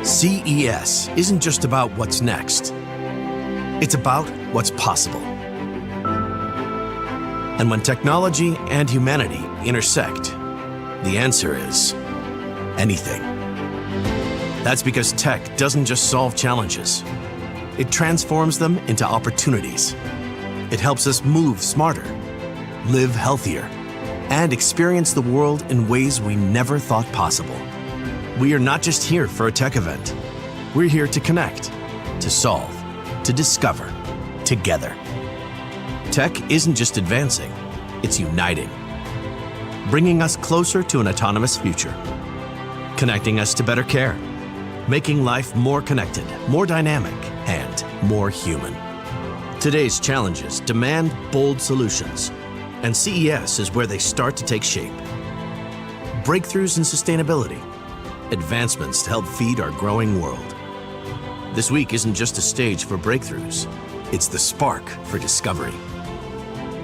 CES isn't just about what's next. It's about what's possible. And when technology and humanity intersect, the answer is anything. That's because tech doesn't just solve challenges. It transforms them into opportunities. It helps us move smarter, live healthier, and experience the world in ways we never thought possible. We are not just here for a tech event. We're here to connect, to solve, to discover, together. Tech isn't just advancing, it's uniting, bringing us closer to an autonomous future, connecting us to better care, making life more connected, more dynamic, and more human. Today's challenges demand bold solutions, and CES is where they start to take shape. Breakthroughs in sustainability, advancements to help feed our growing world. This week isn't just a stage for breakthroughs, it's the spark for discovery.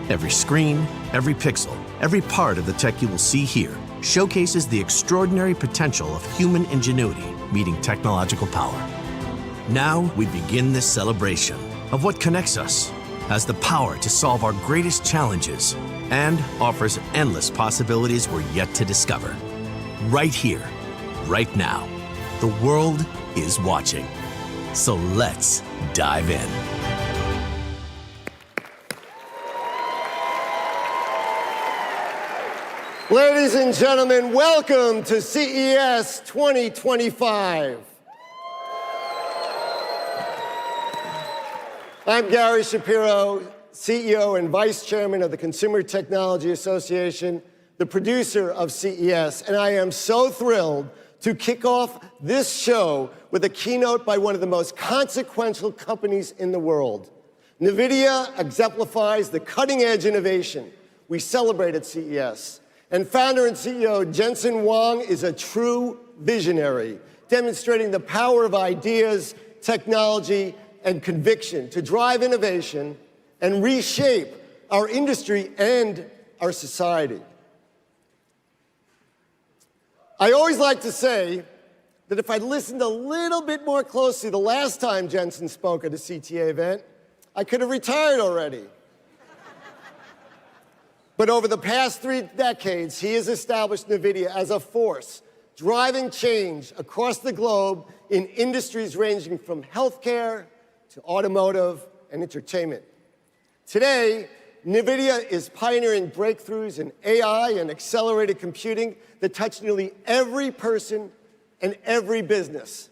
Every screen, every pixel, every part of the tech you will see here showcases the extraordinary potential of human ingenuity meeting technological power. Now we begin this celebration of what connects us, has the power to solve our greatest challenges, and offers endless possibilities we're yet to discover. Right here, right now, the world is watching. So let's dive in. Ladies and gentlemen, welcome to CES 2025. I'm Gary Shapiro, CEO and Vice Chairman of the Consumer Technology Association, the producer of CES, and I am so thrilled to kick off this show with a keynote by one of the most consequential companies in the world. Nvidia exemplifies the cutting-edge innovation we celebrate at CES. And founder and CEO Jensen Huang is a true visionary, demonstrating the power of ideas, technology, and conviction to drive innovation and reshape our industry and our society. I always like to say that if I'd listened a little bit more closely the last time Jensen spoke at a CTA event, I could have retired already. But over the past 3 decades, he has established Nvidia as a force driving change across the globe in industries ranging from healthcare to automotive and entertainment. Today, Nvidia is pioneering breakthroughs in AI and accelerated computing that touch nearly every person and every business.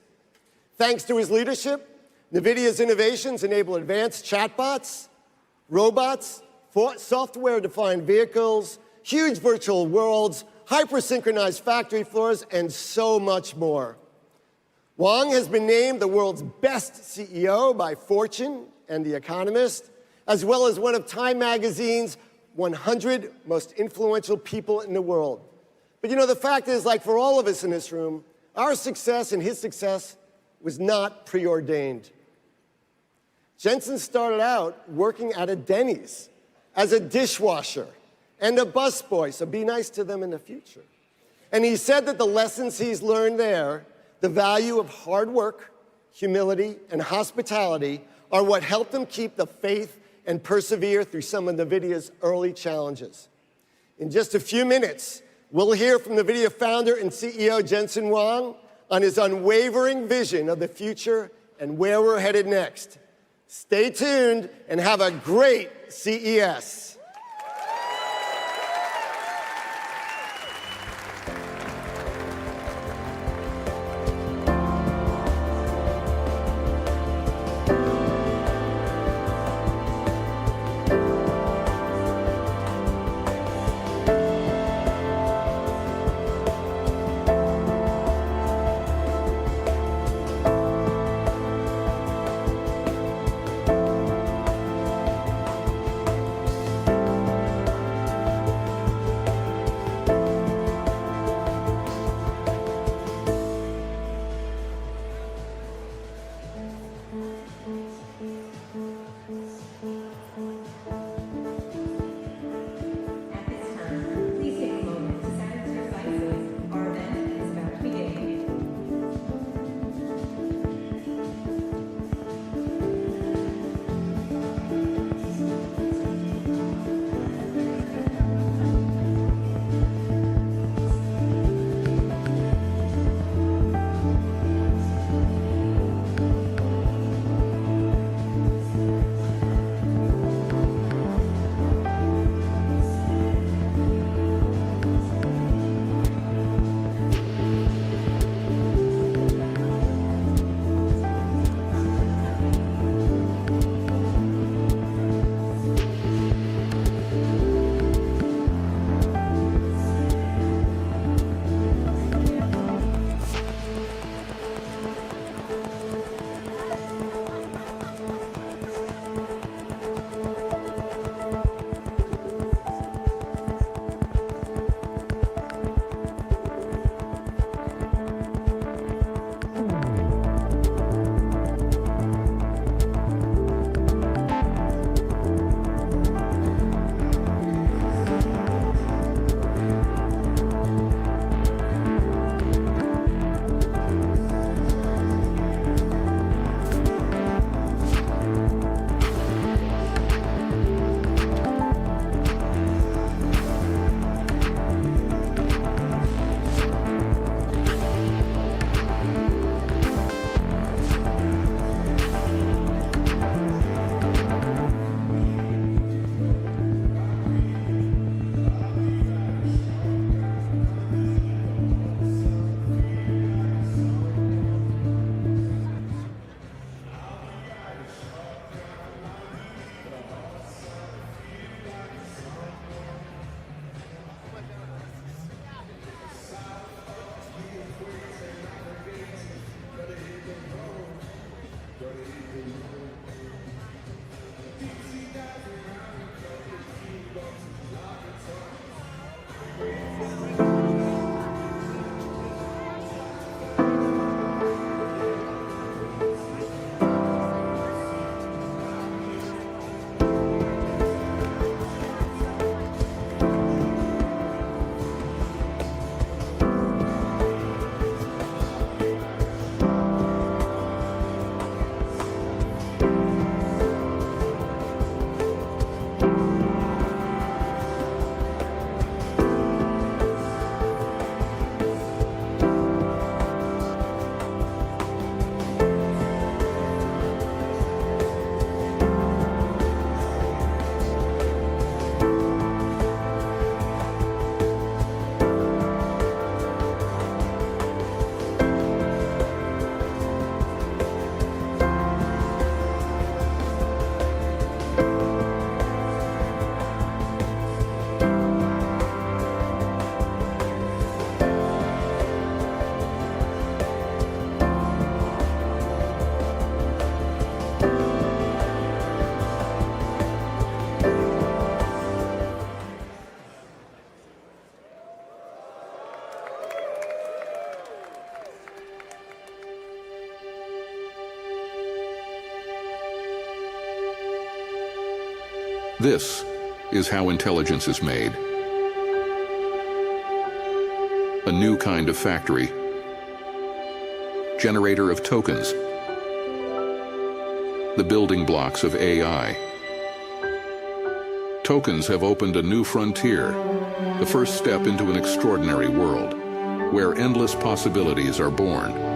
Thanks to his leadership, Nvidia's innovations enable advanced chatbots, robots, software-defined vehicles, huge virtual worlds, hyper-synchronized factory floors, and so much more. Huang has been named the world's best CEO by Fortune and The Economist, as well as one of Time Magazine's 100 most influential people in the world. But you know, the fact is, like for all of us in this room, our success and his success was not preordained. Jensen started out working at a Denny's as a dishwasher and a busboy, so be nice to them in the future. And he said that the lessons he's learned there, the value of hard work, humility, and hospitality, are what helped him keep the faith and persevere through some of NVIDIA's early challenges. In just a few minutes, we'll hear from NVIDIA founder and CEO Jensen Huang on his unwavering vision of the future and where we're headed next. Stay tuned and have a great CES. This is how intelligence is made. A new kind of factory. Generator of tokens. The building blocks of AI. Tokens have opened a new frontier, the first step into an extraordinary world, where endless possibilities are born.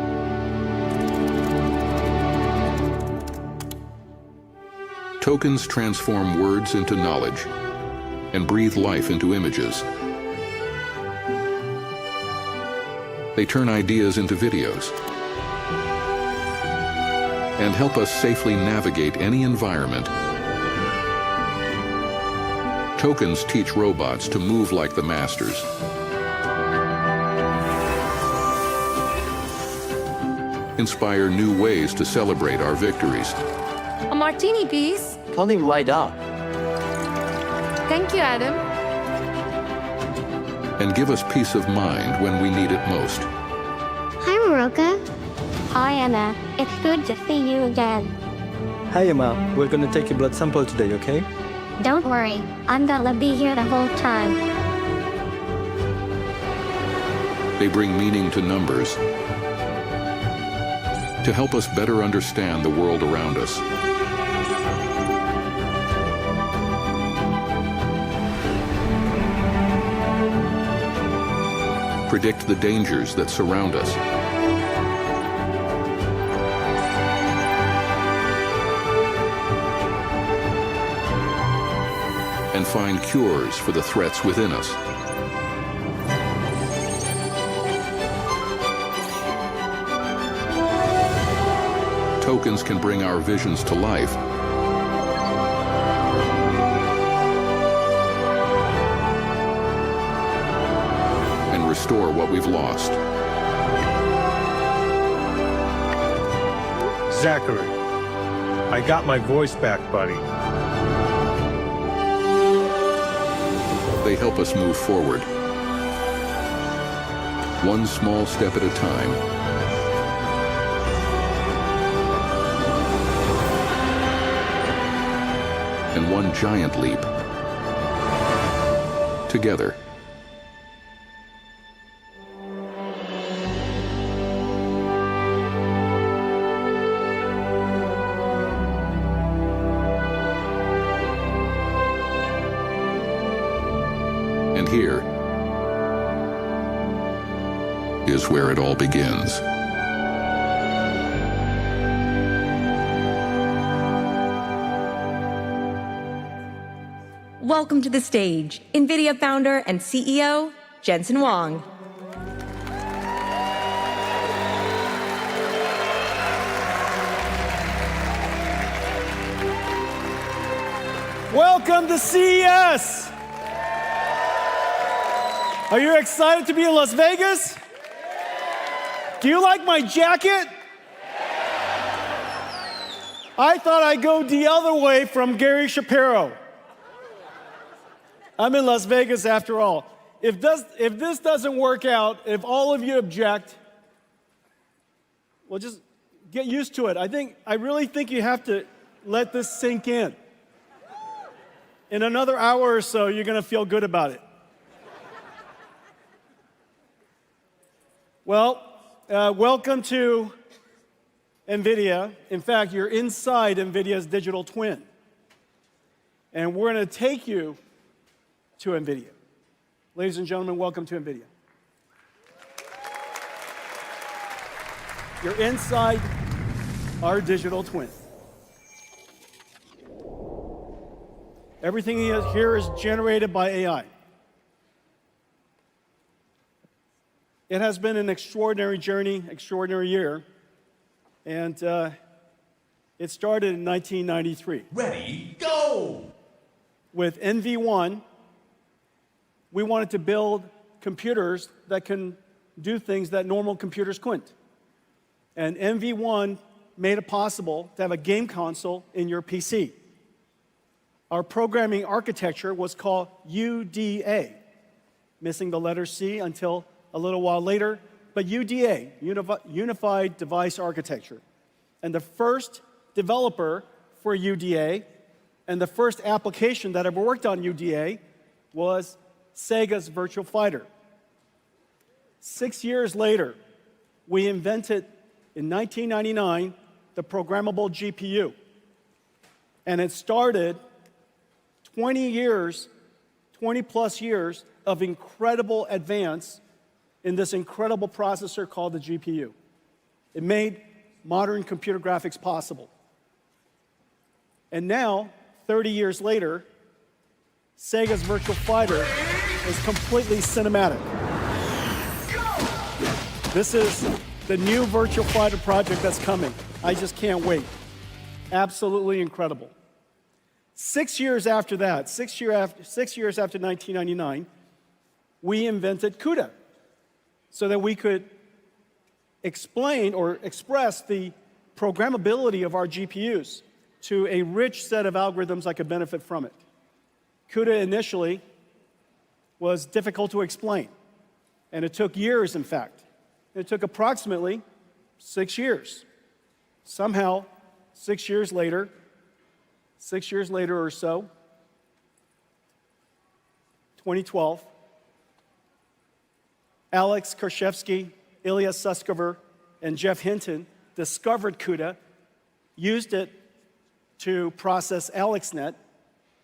Tokens transform words into knowledge and breathe life into images. They turn ideas into videos and help us safely navigate any environment. Tokens teach robots to move like the masters. Inspire new ways to celebrate our victories. A martini, please. Something light up. Thank you, Adam. And give us peace of mind when we need it most. Hi, Maroka. Hi, Anna. It's good to see you again. Hi, Emma. We're gonna take your blood sample today, okay? Don't worry, I'm gonna be here the whole time. They bring meaning to numbers to help us better understand the world around us. Predict the dangers that surround us. And find cures for the threats within us. Tokens can bring our visions to life and restore what we've lost. Zachary, I got my voice back, buddy. They help us move forward, one small step at a time. And one giant leap together. And here is where it all begins. Welcome to the stage, NVIDIA founder and CEO, Jensen Huang. Welcome to CES! Are you excited to be in Las Vegas? Do you like my jacket? I thought I'd go the other way from Gary Shapiro. I'm in Las Vegas after all. If this doesn't work out, if all of you object, well, just get used to it. I really think you have to let this sink in. In another hour or so, you're going to feel good about it. Well, welcome to NVIDIA. In fact, you're inside NVIDIA's digital twin. And we're going to take you to NVIDIA. Ladies and gentlemen, welcome to NVIDIA. You're inside our digital twin. Everything here is generated by AI. It has been an extraordinary journey, extraordinary year, and it started in 1993. Ready, go! With NV1, we wanted to build computers that can do things that normal computers couldn't. And NV1 made it possible to have a game console in your PC. Our programming architecture was called UDA, missing the letter C until a little while later, but UDA, Unified Device Architecture. And the first developer for UDA And the first application that ever worked on UDA was Sega's Virtual Fighter. 6 years later, we invented, in 1999, the programmable GPU. And it started 20 plus years of incredible advance in this incredible processor called the GPU. It made modern computer graphics possible. And now, 30 years later, Sega's Virtual Fighter is completely cinematic. This is the new Virtual Fighter project that's coming. I just can't wait. Absolutely incredible. 6 years after that, 6 years after 1999, we invented CUDA so that we could explain or express the programmability of our GPUs to a rich set of algorithms that could benefit from it. CUDA initially was difficult to explain, and it took years, in fact. It took approximately 6 years. Somehow, 6 years later or so, 2012, Alex Karshevsky, Ilya Sutskever, and Jeff Hinton discovered CUDA, used it to process AlexNet,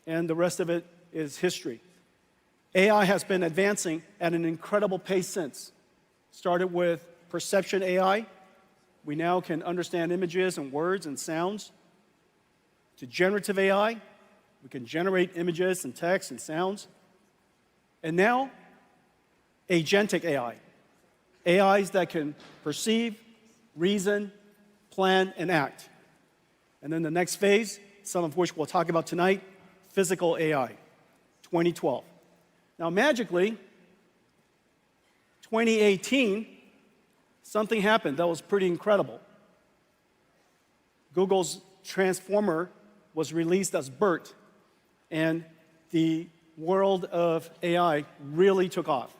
and the rest of it is history. AI has been advancing at an incredible pace since. Started with perception AI. We now can understand images and words and sounds. To generative AI, we can generate images and text and sounds. And now, agentic AI. AIs that can perceive, reason, plan, and act. And then the next phase, some of which we'll talk about tonight, physical AI, 2012. Now, magically, 2018, something happened that was pretty incredible. Google's Transformer was released as BERT, and the world of AI really took off.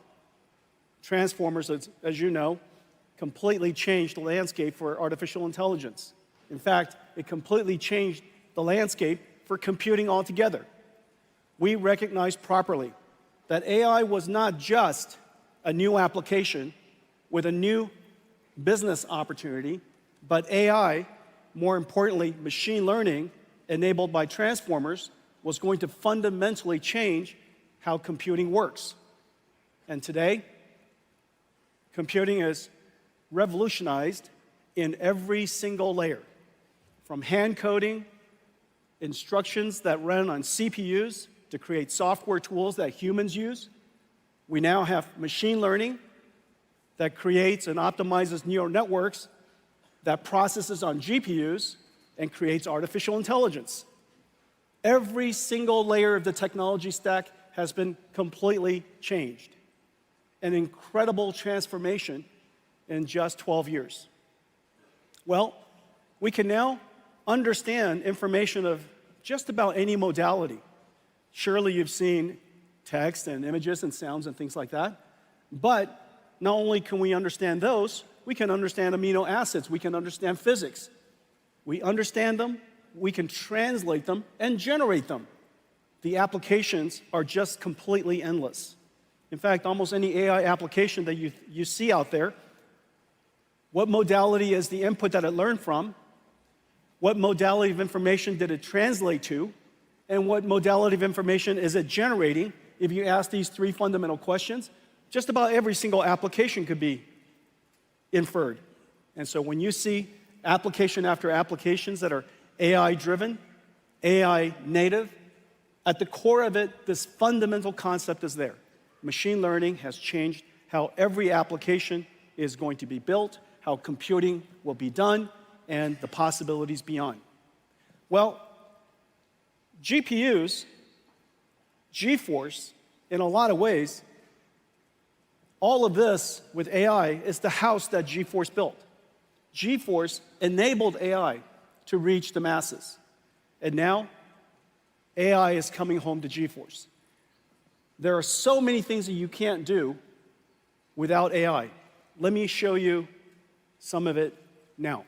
Transformers, as you know, completely changed the landscape for artificial intelligence. In fact, it completely changed the landscape for computing altogether. We recognized properly that AI was not just a new application with a new business opportunity, but AI, more importantly, machine learning enabled by transformers, was going to fundamentally change how computing works. And today, computing is revolutionized in every single layer, from hand coding, instructions that run on CPUs to create software tools that humans use. We now have machine learning that creates and optimizes neural networks that processes on GPUs and creates artificial intelligence. Every single layer of the technology stack has been completely changed. An incredible transformation in just 12 years. Well, we can now understand information of just about any modality. Surely you've seen text and images and sounds and things like that. But not only can we understand those, we can understand amino acids, we can understand physics. We understand them, we can translate them, and generate them. The applications are just completely endless. In fact, almost any AI application that you see out there, what modality is the input that it learned from? What modality of information did it translate to? And what modality of information is it generating? If you ask these three fundamental questions, just about every single application could be inferred. And so when you see application after applications that are AI-driven, AI-native, at the core of it, this fundamental concept is there. Machine learning has changed how every application is going to be built, how computing will be done, and the possibilities beyond. Well, GPUs, GeForce, in a lot of ways, all of this with AI is the house that GeForce built. GeForce enabled AI to reach the masses. And now, AI is coming home to GeForce. There are so many things that you can't do without AI. Let me show you some of it now.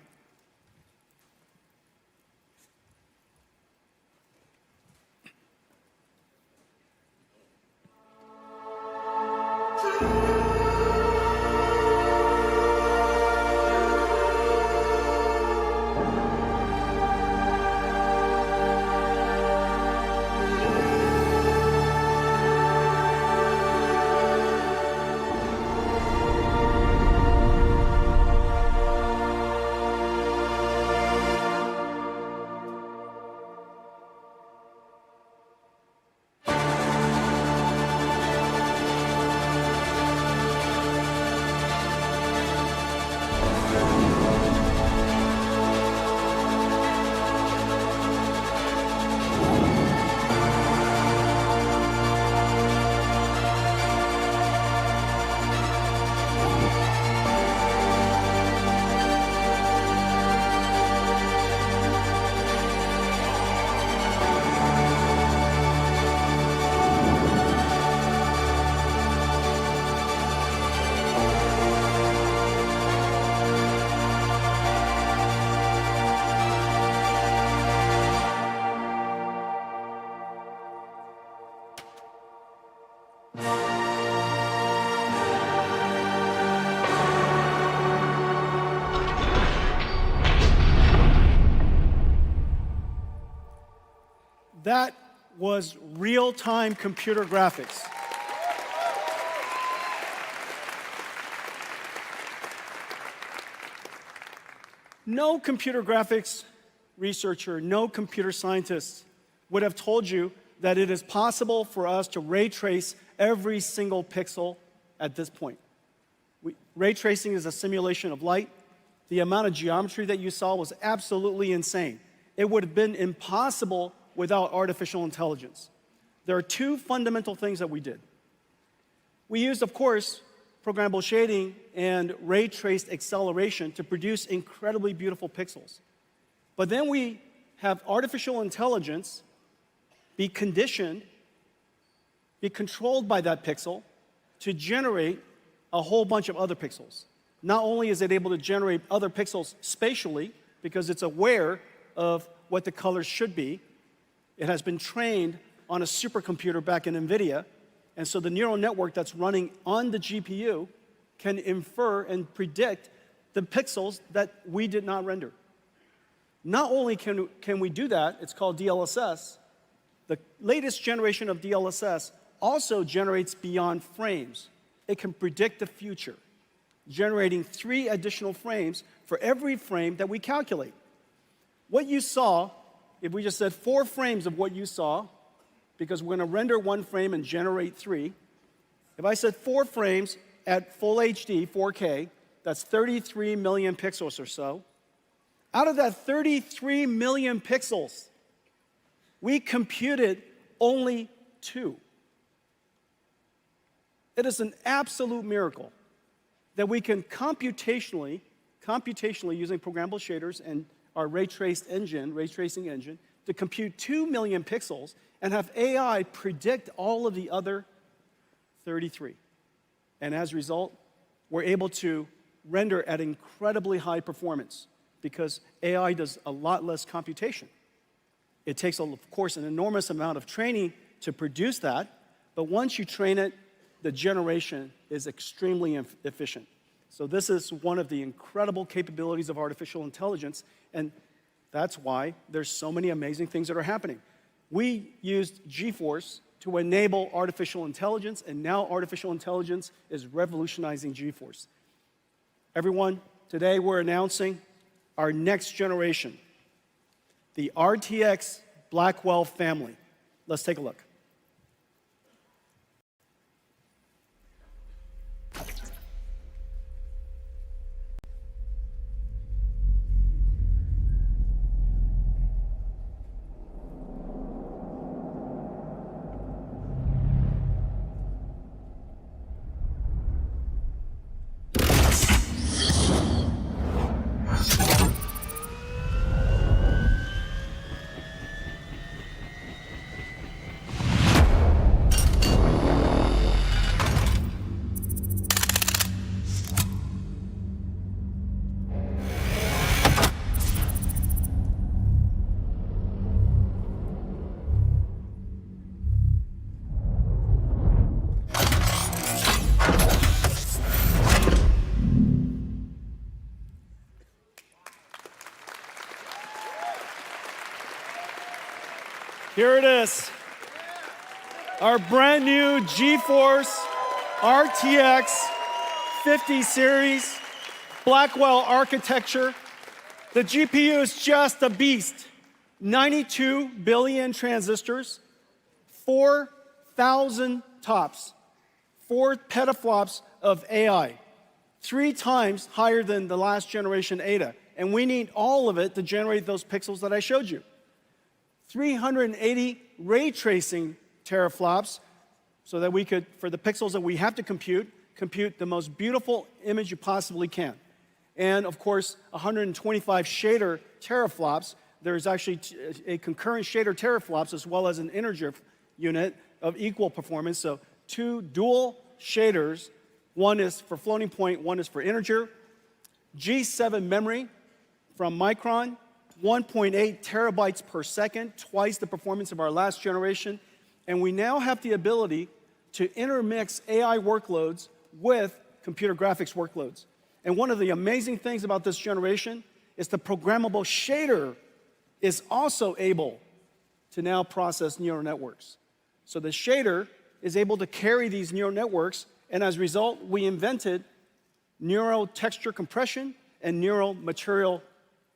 That was real-time computer graphics. No computer graphics researcher, no computer scientist would have told you that it is possible for us to ray trace every single pixel at this point. Ray tracing is a simulation of light. The amount of geometry that you saw was absolutely insane. It would have been impossible without artificial intelligence. There are two fundamental things that we did. We used, of course, programmable shading and ray traced acceleration to produce incredibly beautiful pixels. But then we have artificial intelligence be conditioned, be controlled by that pixel to generate a whole bunch of other pixels. Not only is it able to generate other pixels spatially, because it's aware of what the colors should be, it has been trained on a supercomputer back in Nvidia, and so the neural network that's running on the GPU can infer and predict the pixels that we did not render. Not only can we do that, it's called DLSS. The latest generation of DLSS also generates beyond frames. It can predict the future, generating 3 additional frames for every frame that we calculate. What you saw, if we just said 4 frames of what you saw, because we're going to render 1 frame and generate 3, if I said 4 frames at full HD, 4K, that's 33 million pixels or so. Out of that 33 million pixels, we computed only 2. It is an absolute miracle that we can computationally using programmable shaders and our ray tracing engine, to compute 2 million pixels and have AI predict all of the other 33. And as a result, we're able to render at incredibly high performance because AI does a lot less computation. It takes, of course, an enormous amount of training to produce that, but once you train it, the generation is extremely efficient. So this is one of the incredible capabilities of artificial intelligence, and that's why there's so many amazing things that are happening. We used GeForce to enable artificial intelligence, and now artificial intelligence is revolutionizing GeForce. Everyone, today we're announcing our next generation, the RTX Blackwell family. Let's take a look. Here it is, our brand new GeForce RTX 50 series Blackwell architecture. The GPU is just a beast. 92 billion transistors, 4,000 TOPS, 4 petaflops of AI, 3 times higher than the last generation Ada. And we need all of it to generate those pixels that I showed you. 380 ray tracing teraflops so that we could, for the pixels that we have to compute the most beautiful image you possibly can. And of course, 125 shader teraflops. There's actually a concurrent shader teraflops as well as an integer unit of equal performance. So 2 dual shaders, one is for floating point, one is for integer. G7 memory from Micron, 1.8 terabytes per second, twice the performance of our last generation. And we now have the ability to intermix AI workloads with computer graphics workloads. And one of the amazing things about this generation is the programmable shader is also able to now process neural networks. So the shader is able to carry these neural networks, and as a result, we invented neural texture compression and neural material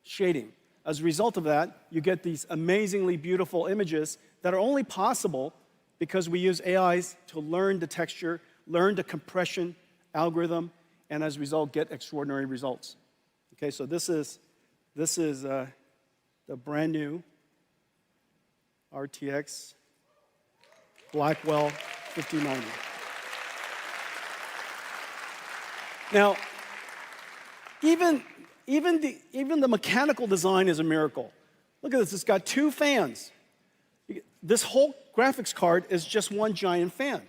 shading. As a result of that, you get these amazingly beautiful images that are only possible because we use AIs to learn the texture, learn the compression algorithm, and as a result, get extraordinary results. Okay, so this is the brand new RTX Blackwell 5090. Now, even the mechanical design is a miracle. Look at this, it's got 2 fans. This whole graphics card is just one giant fan.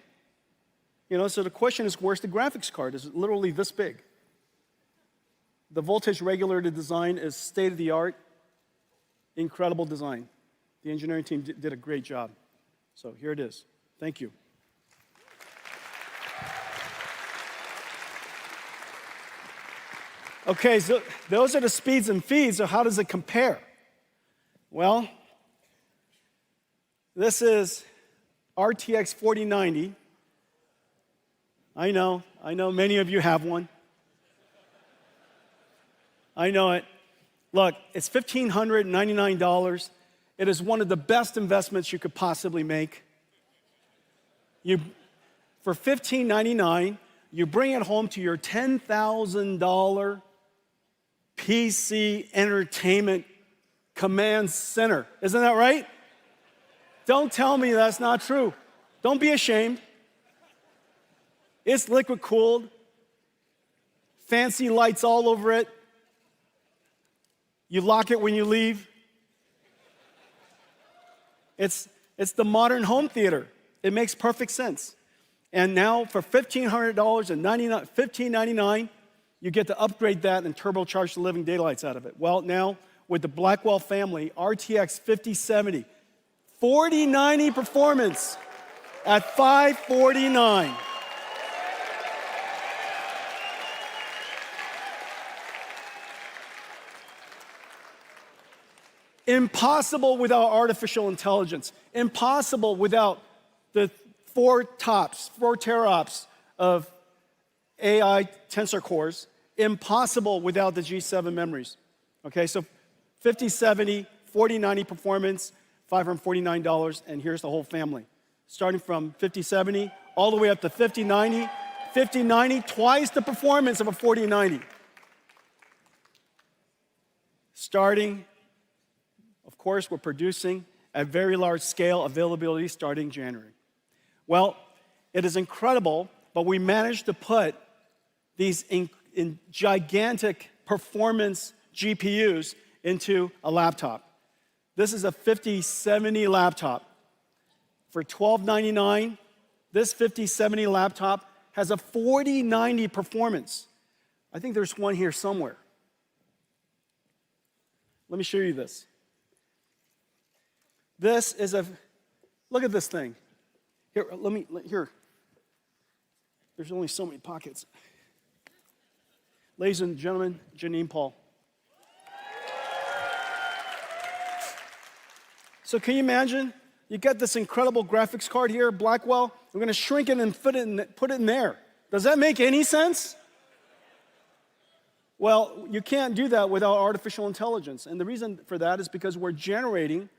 You know, so the question is, where's the graphics card? It's literally this big. The voltage regulator design is state-of-the-art, incredible design. The engineering team did a great job. So here it is. Thank you. Okay, so those are the speeds and feeds, so how does it compare? Well, this is RTX 4090. I know many of you have one. I know it. Look, it's $1,599. It is one of the best investments you could possibly make. For $1,599, you bring it home to your $10,000 PC entertainment command center. Isn't that right? Don't tell me that's not true. Don't be ashamed. It's liquid cooled, fancy lights all over it. You lock it when you leave. It's the modern home theater. It makes perfect sense. And now for $1,500 and $1,599, you get to upgrade that and turbocharge the living daylights out of it. Well, now with the Blackwell family, RTX 5070, 4090 performance at $549. Impossible without artificial intelligence. Impossible without the 4 teraops of AI tensor cores. Impossible without the G7 memories. Okay, so 5070, 4090 performance, $549, and here's the whole family. Starting from 5070 all the way up to 5090. 5090, twice the performance of a 4090. Starting, of course, we're producing at very large scale availability starting January. Well, it is incredible, but we managed to put these in gigantic performance GPUs into a laptop. This is a 5070 laptop. For $1,299, this 5070 laptop has a 4090 performance. I think there's one here somewhere. Let me show you this. This is look at this thing. Here. There's only so many pockets. Ladies and gentlemen, Janine Paul. So can you imagine? You get this incredible graphics card here, Blackwell. We're going to shrink it and put it in there. Does that make any sense? Well, you can't do that without artificial intelligence. And the reason for that is because we're generating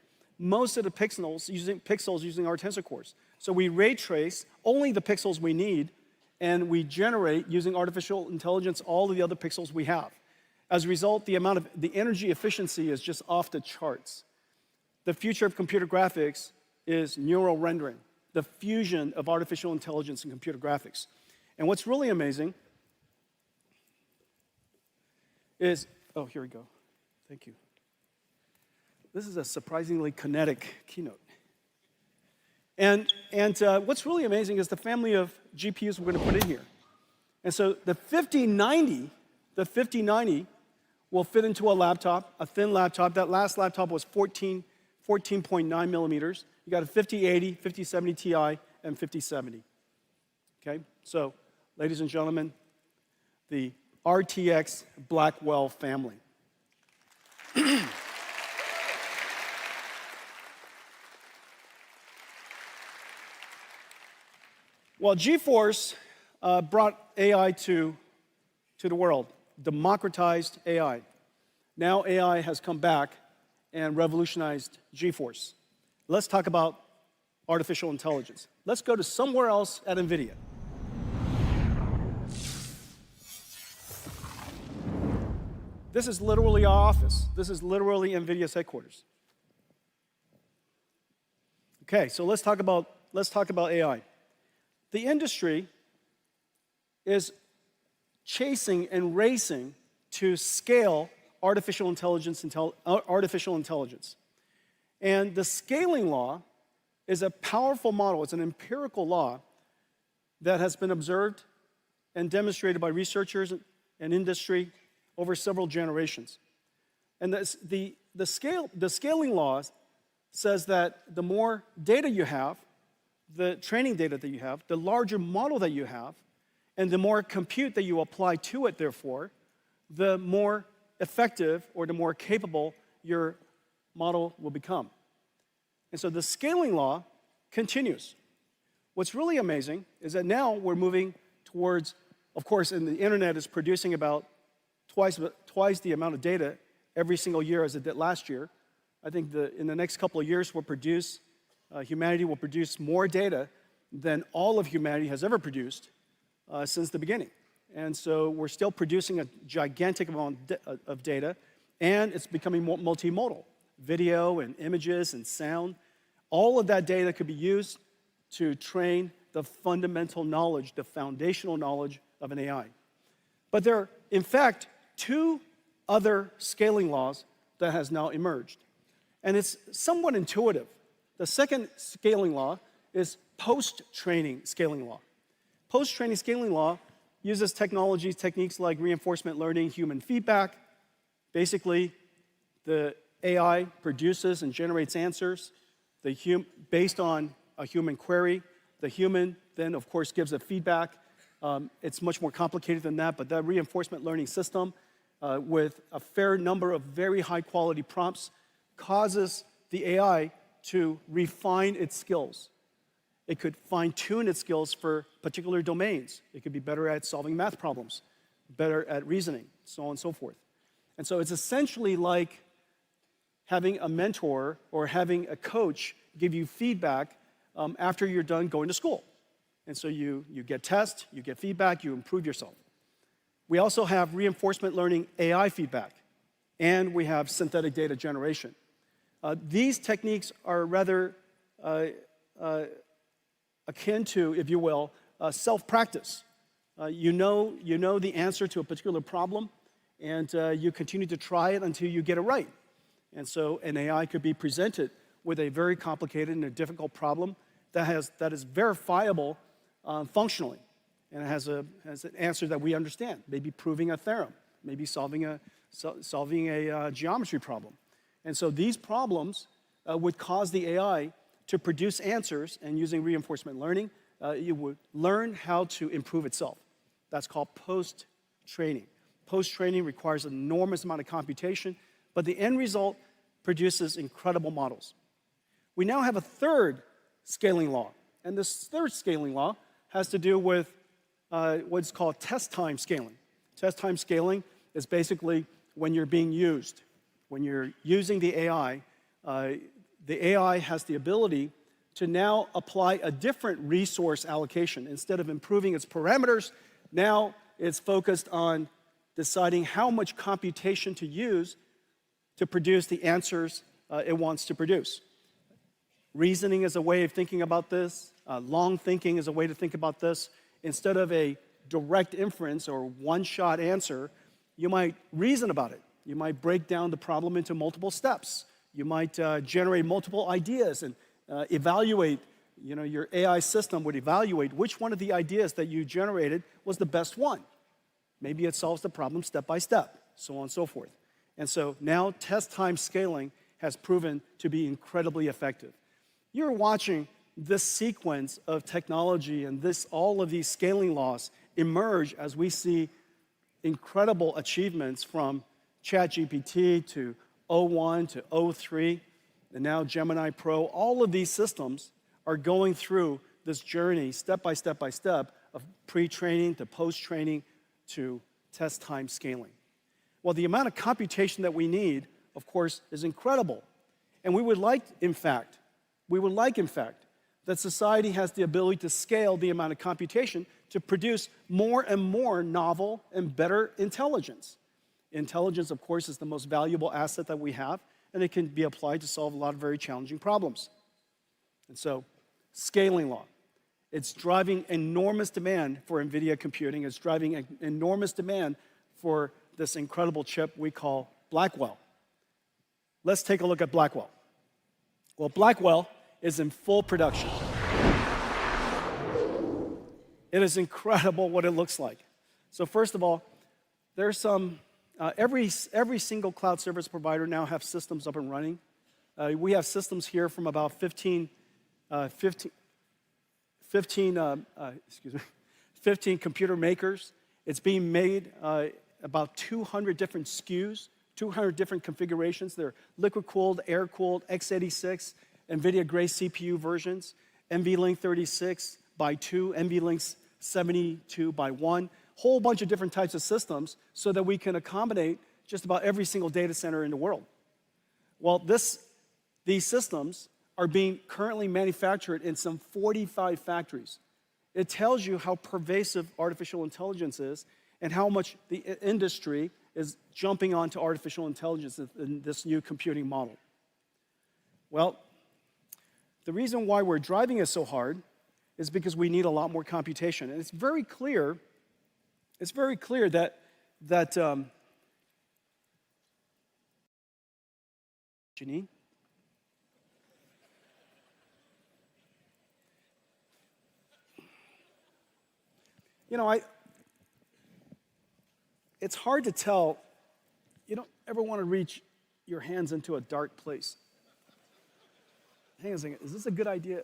most of the pixels using our tensor cores. So we ray trace only the pixels we need, and we generate, using artificial intelligence, all of the other pixels we have. As a result, the energy efficiency is just off the charts. The future of computer graphics is neural rendering, the fusion of artificial intelligence and computer graphics. And what's really amazing is, oh, here we go. Thank you. This is a surprisingly kinetic keynote. And what's really amazing is the family of GPUs we're going to put in here. And so the 5090 will fit into a laptop, a thin laptop. That last laptop was 14.9 millimeters. You got a 5080, 5070 Ti, and 5070. Okay? So, ladies and gentlemen, the RTX Blackwell family. Well, GeForce brought AI to the world, democratized AI. Now AI has come back and revolutionized GeForce. Let's talk about artificial intelligence. Let's go to somewhere else at NVIDIA. This is literally our office. This is literally NVIDIA's headquarters. Okay, so let's talk about AI. The industry is chasing and racing to scale artificial intelligence. And the scaling law is a powerful model. It's an empirical law that has been observed and demonstrated by researchers and industry over several generations. And the scaling law says that the more data you have, the training data that you have, the larger model that you have, and the more compute that you apply to it, therefore, the more effective or the more capable your model will become. And so the scaling law continues. What's really amazing is that now we're moving towards, of course, and the internet is producing about twice the amount of data every single year as it did last year. I think in the next couple of years, humanity will produce more data than all of humanity has ever produced since the beginning. And so we're still producing a gigantic amount of data, and it's becoming multimodal. Video and images and sound, all of that data could be used to train the fundamental knowledge, the foundational knowledge of an AI. But there are, in fact, two other scaling laws that has now emerged. And it's somewhat intuitive. The second scaling law is post-training scaling law. Post-training scaling law uses techniques like reinforcement learning, human feedback. Basically, the AI produces and generates answers based on a human query. The human then, of course, gives a feedback. It's much more complicated than that, but that reinforcement learning system with a fair number of very high-quality prompts causes the AI to refine its skills. It could fine-tune its skills for particular domains. It could be better at solving math problems, better at reasoning, so on and so forth. And so it's essentially like having a mentor or having a coach give you feedback after you're done going to school. And so you get tests, you get feedback, you improve yourself. We also have reinforcement learning AI feedback, and we have synthetic data generation. These techniques are rather akin to, if you will, self-practice. You know the answer to a particular problem, and you continue to try it until you get it right. And so an AI could be presented with a very complicated and a difficult problem that is verifiable functionally, and it has an answer that we understand, maybe proving a theorem, maybe solving a geometry problem. And so these problems would cause the AI to produce answers, and using reinforcement learning, it would learn how to improve itself. That's called post-training. Post-training requires an enormous amount of computation, but the end result produces incredible models. We now have a third scaling law, and this third scaling law has to do with what's called test time scaling. Test time scaling is basically when you're being used. When you're using the AI has the ability to now apply a different resource allocation. Instead of improving its parameters, now it's focused on deciding how much computation to use to produce the answers it wants to produce. Reasoning is a way of thinking about this. Long thinking is a way to think about this. Instead of a direct inference or one-shot answer, you might reason about it. You might break down the problem into multiple steps. You might generate multiple ideas and evaluate, your AI system would evaluate which one of the ideas that you generated was the best one. Maybe it solves the problem step by step, so on and so forth. And so now test time scaling has proven to be incredibly effective. You're watching this sequence of technology and all of these scaling laws emerge as we see incredible achievements from ChatGPT to O1 to O3, and now Gemini Pro. All of these systems are going through this journey step by step by step of pre-training to post-training to test time scaling. Well, the amount of computation that we need, of course, is incredible. And we would like, in fact, that society has the ability to scale the amount of computation to produce more and more novel and better intelligence. Intelligence, of course, is the most valuable asset that we have, and it can be applied to solve a lot of very challenging problems. And so, scaling law. It's driving enormous demand for NVIDIA computing. It's driving an enormous demand for this incredible chip we call Blackwell. Let's take a look at Blackwell. Well, Blackwell is in full production. It is incredible what it looks like. So first of all, there's some, every single cloud service provider now have systems up and running. We have systems here from about 15 computer makers. It's being made about 200 different SKUs, 200 different configurations. They're liquid-cooled, air-cooled, x86, NVIDIA Grace CPU versions, NVLink 36 by 2, NVLink 72 by 1, whole bunch of different types of systems so that we can accommodate just about every single data center in the world. Well, these systems are being currently manufactured in some 45 factories. It tells you how pervasive artificial intelligence is and how much the industry is jumping onto artificial intelligence in this new computing model. Well, the reason why we're driving it so hard is because we need a lot more computation. And it's very clear that Janine? You know, it's hard to tell. You don't ever want to reach your hands into a dark place. Hang on a second, is this a good idea?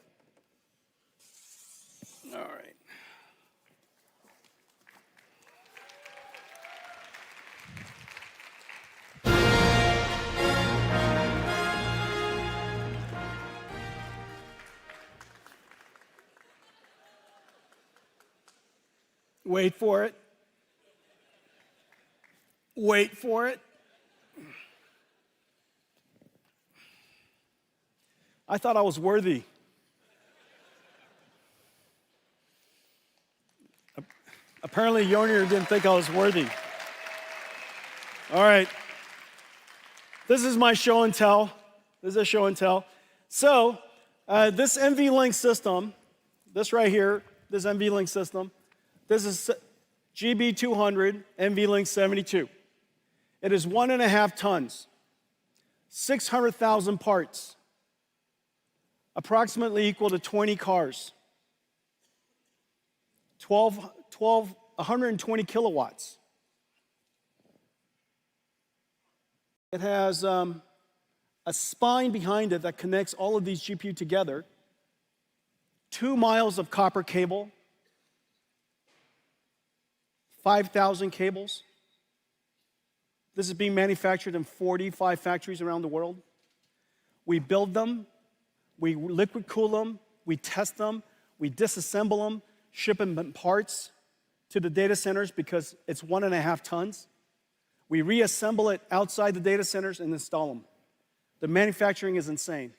All right. Wait for it. Wait for it. I thought I was worthy. Apparently, Yonir didn't think I was worthy. All right. This is my show and tell. This is a show and tell. So, this NVLink system, this right here, this NVLink system, this is GB200 NVLink 72. It is 1.5 tons, 600,000 parts, approximately equal to 20 cars, 120 kilowatts. It has a spine behind it that connects all of these GPU together, 2 miles of copper cable, 5,000 cables. This is being manufactured in 45 factories around the world. We build them, we liquid cool them, we test them, we disassemble them, ship them in parts to the data centers because it's 1.5 tons. We reassemble it outside the data centers and install them. The manufacturing is insane.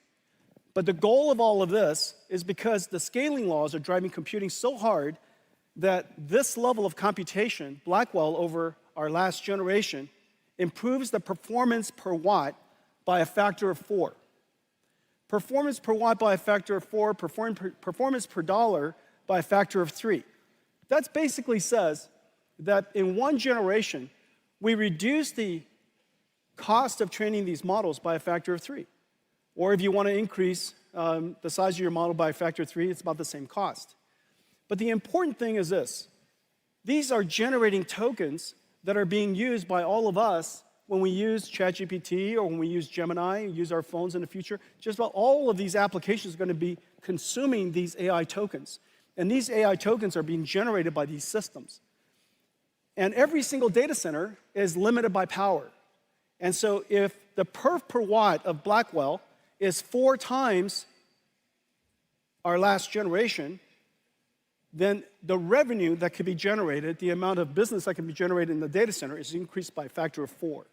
But the goal of all of this is because the scaling laws are driving computing so hard that this level of computation, Blackwell over our last generation, improves the performance per watt by a factor of 4. Performance per watt by a factor of 4, performance per dollar by a factor of 3. That basically says that in one generation, we reduce the cost of training these models by a factor of 3. Or if you want to increase the size of your model by a factor of 3, it's about the same cost. But the important thing is this. These are generating tokens that are being used by all of us when we use ChatGPT or when we use Gemini, use our phones in the future. Just about all of these applications are going to be consuming these AI tokens. And these AI tokens are being generated by these systems. And every single data center is limited by power. And so if the perf per watt of Blackwell is 4 times our last generation, then the revenue that could be generated, the amount of business that can be generated in the data center is increased by a factor of 4.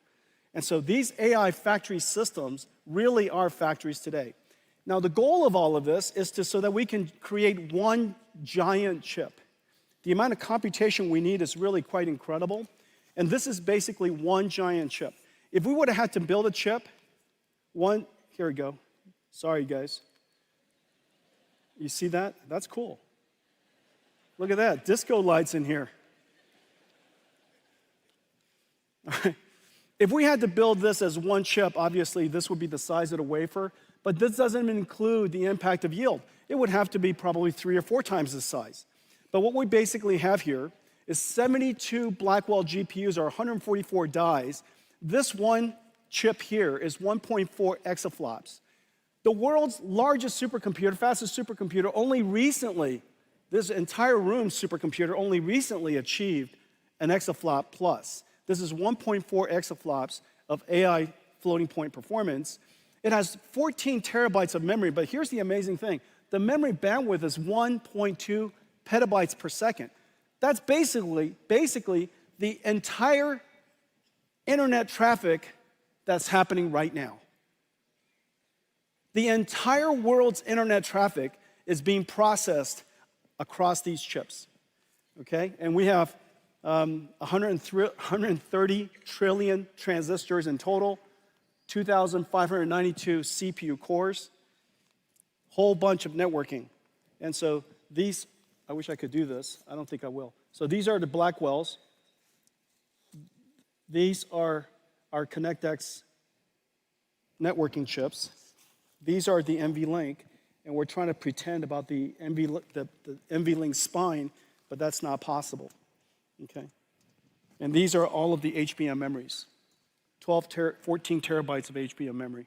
And so these AI factory systems really are factories today. Now, the goal of all of this is so that we can create one giant chip. The amount of computation we need is really quite incredible. And this is basically one giant chip. If we would have had to build a chip, here we go. Sorry, guys. You see that? That's cool. Look at that, disco lights in here. All right. If we had to build this as one chip, obviously this would be the size of the wafer, but this doesn't include the impact of yield. It would have to be probably 3 or 4 times this size. But what we basically have here is 72 Blackwell GPUs, or 144 dies. This one chip here is 1.4 exaflops. The world's largest supercomputer, fastest supercomputer, only recently, this entire room's supercomputer only recently achieved an exaflop plus. This is 1.4 exaflops of AI floating point performance. It has 14 terabytes of memory, but here's the amazing thing. The memory bandwidth is 1.2 petabytes per second. That's basically the entire internet traffic that's happening right now. The entire world's internet traffic is being processed across these chips, okay? And we have 130 trillion transistors in total, 2,592 CPU cores, whole bunch of networking. And so these, I wish I could do this. I don't think I will. So these are the Blackwells. These are our ConnectX networking chips. These are the NVLink, and we're trying to pretend about the NVLink spine, but that's not possible, okay? And these are all of the HBM memories, 14 terabytes of HBM memory.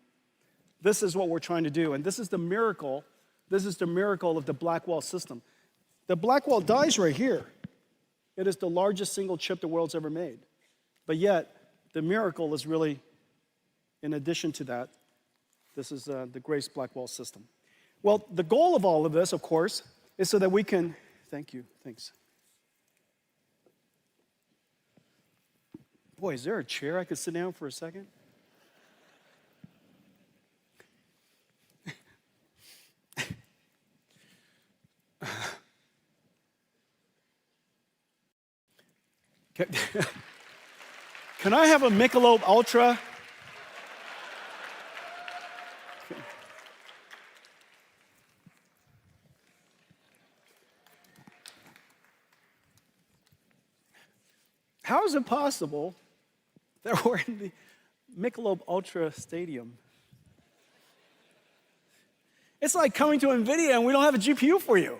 This is what we're trying to do, and this is the miracle of the Blackwell system. The Blackwell dies right here. It is the largest single chip the world's ever made. But yet, the miracle is really, in addition to that, this is the Grace Blackwell system. Well, the goal of all of this, of course, is so that we can, thank you, thanks. Boy, is there a chair I could sit down for a second? Can I have a Michelob Ultra? How is it possible that we're in the Michelob Ultra Stadium? It's like coming to Nvidia and we don't have a GPU for you.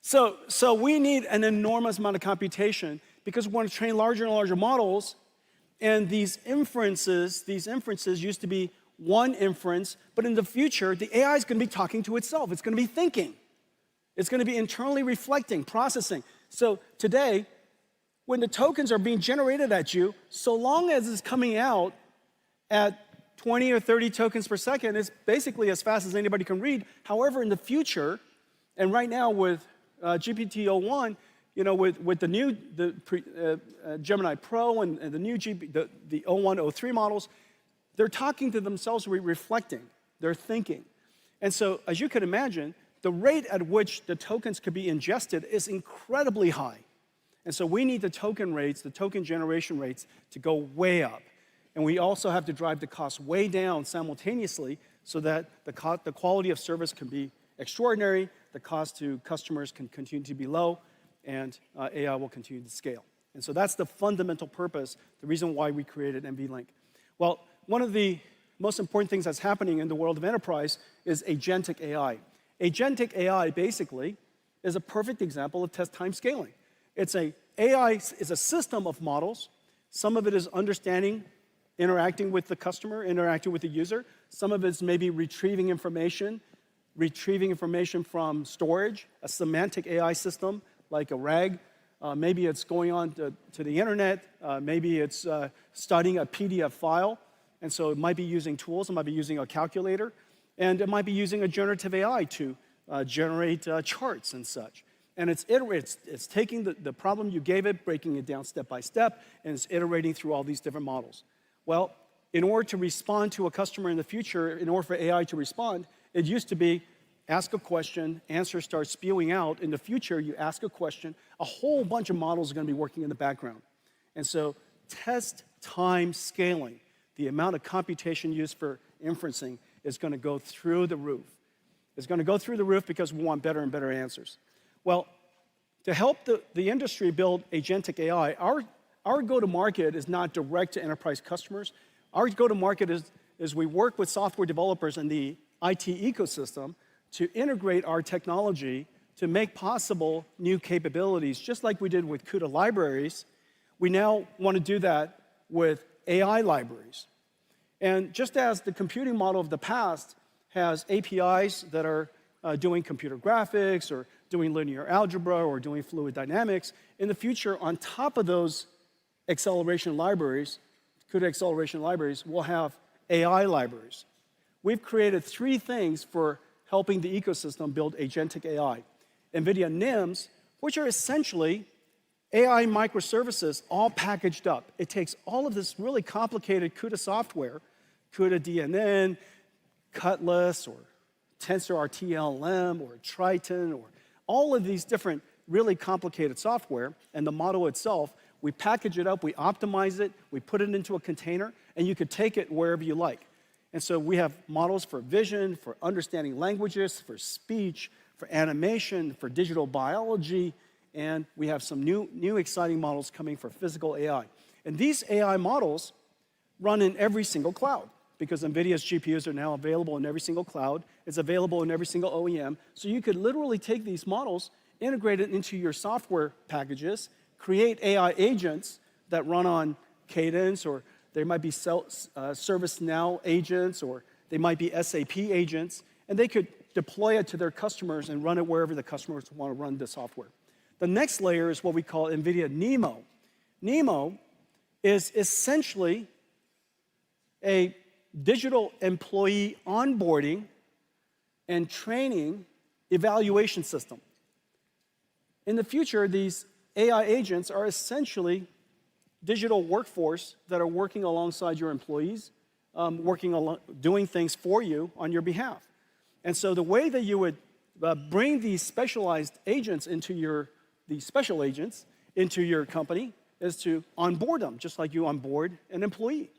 So we need an enormous amount of computation because we want to train larger and larger models, and these inferences used to be one inference, but in the future, the AI is going to be talking to itself. It's going to be thinking. It's going to be internally reflecting, processing. So today, when the tokens are being generated at you, so long as it's coming out at 20 or 30 tokens per second, it's basically as fast as anybody can read. However, in the future, and right now with GPT-01, you know, with the new Gemini Pro and the new the 01, 03 models, they're talking to themselves, reflecting, they're thinking. And so, as you can imagine, the rate at which the tokens could be ingested is incredibly high. And so we need the token rates, the token generation rates, to go way up. And we also have to drive the cost way down simultaneously so that the quality of service can be extraordinary, the cost to customers can continue to be low, and AI will continue to scale. And so that's the fundamental purpose, the reason why we created NVLink. Well, one of the most important things that's happening in the world of enterprise is agentic AI. Agentic AI basically is a perfect example of test time scaling. AI is a system of models. Some of it is understanding, interacting with the customer, interacting with the user. Some of it's maybe retrieving information from storage, a semantic AI system like a RAG. Maybe it's going on to the internet. Maybe it's studying a PDF file. And so it might be using tools. It might be using a calculator. And it might be using a generative AI to generate charts and such. And it's taking the problem you gave it, breaking it down step by step, and it's iterating through all these different models. Well, in order to respond to a customer in the future, in order for AI to respond, it used to be ask a question, answer starts spewing out. In the future, you ask a question, a whole bunch of models are going to be working in the background. And so test time scaling, the amount of computation used for inferencing, is going to go through the roof. It's going to go through the roof because we want better and better answers. Well, to help the industry build agentic AI, our go-to-market is not direct to enterprise customers. Our go-to-market is we work with software developers in the IT ecosystem to integrate our technology to make possible new capabilities, just like we did with CUDA libraries. We now want to do that with AI libraries. And just as the computing model of the past has APIs that are doing computer graphics or doing linear algebra or doing fluid dynamics, in the future, on top of those acceleration libraries, CUDA acceleration libraries, we'll have AI libraries. We've created 3 things for helping the ecosystem build agentic AI. NVIDIA NIMs, which are essentially AI microservices all packaged up. It takes all of this really complicated CUDA software, CUDA DNN, Cutlass, or TensorRT-LM, or Triton, or all of these different really complicated software, and the model itself, we package it up, we optimize it, we put it into a container, and you could take it wherever you like. And so we have models for vision, for understanding languages, for speech, for animation, for digital biology, and we have some new exciting models coming for physical AI. And these AI models run in every single cloud because NVIDIA's GPUs are now available in every single cloud. It's available in every single OEM. So you could literally take these models, integrate it into your software packages, create AI agents that run on Cadence, or they might be ServiceNow agents, or they might be SAP agents, and they could deploy it to their customers and run it wherever the customers want to run the software. The next layer is what we call NVIDIA NeMo. NeMo is essentially a digital employee onboarding and training evaluation system. In the future, these AI agents are essentially digital workforce that are working alongside your employees, doing things for you on your behalf. And so the way that you would bring these specialized agents these special agents into your company is to onboard them, just like you onboard an employee.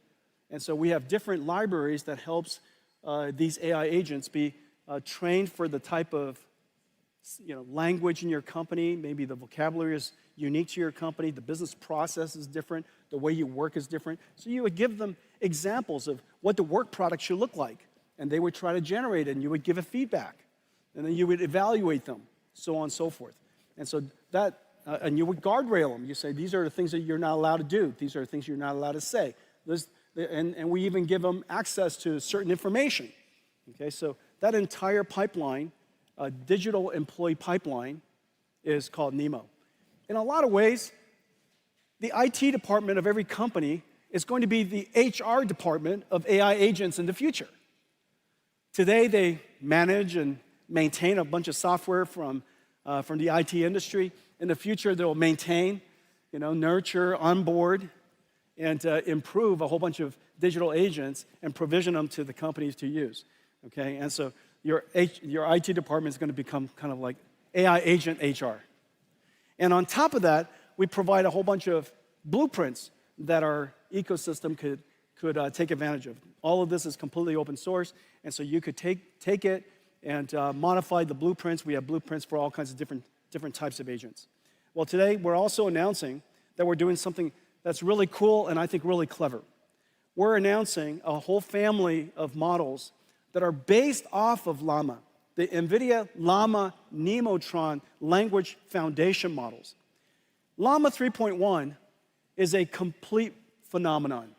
And so we have different libraries that helps these AI agents be trained for the type of language in your company. Maybe the vocabulary is unique to your company, the business process is different, the way you work is different. So you would give them examples of what the work product should look like, and they would try to generate it, and you would give a feedback, and then you would evaluate them, so on and so forth. And so that, and you would guardrail them. You say, these are the things that you're not allowed to do. These are the things you're not allowed to say. And we even give them access to certain information. Okay, so that entire pipeline, digital employee pipeline, is called NeMo. In a lot of ways, the IT department of every company is going to be the HR department of AI agents in the future. Today, they manage and maintain a bunch of software from the IT industry. In the future, they'll maintain, nurture, onboard, and improve a whole bunch of digital agents and provision them to the companies to use. Okay, and so your IT department is going to become kind of like AI agent HR. And on top of that, we provide a whole bunch of blueprints that our ecosystem could take advantage of. All of this is completely open source, and so you could take it and modify the blueprints. We have blueprints for all kinds of different types of agents. Well, today we're also announcing that we're doing something that's really cool and I think really clever. We're announcing a whole family of models that are based off of Llama, the NVIDIA Llama Nemotron language foundation models. Llama 3.1 is a complete phenomenon.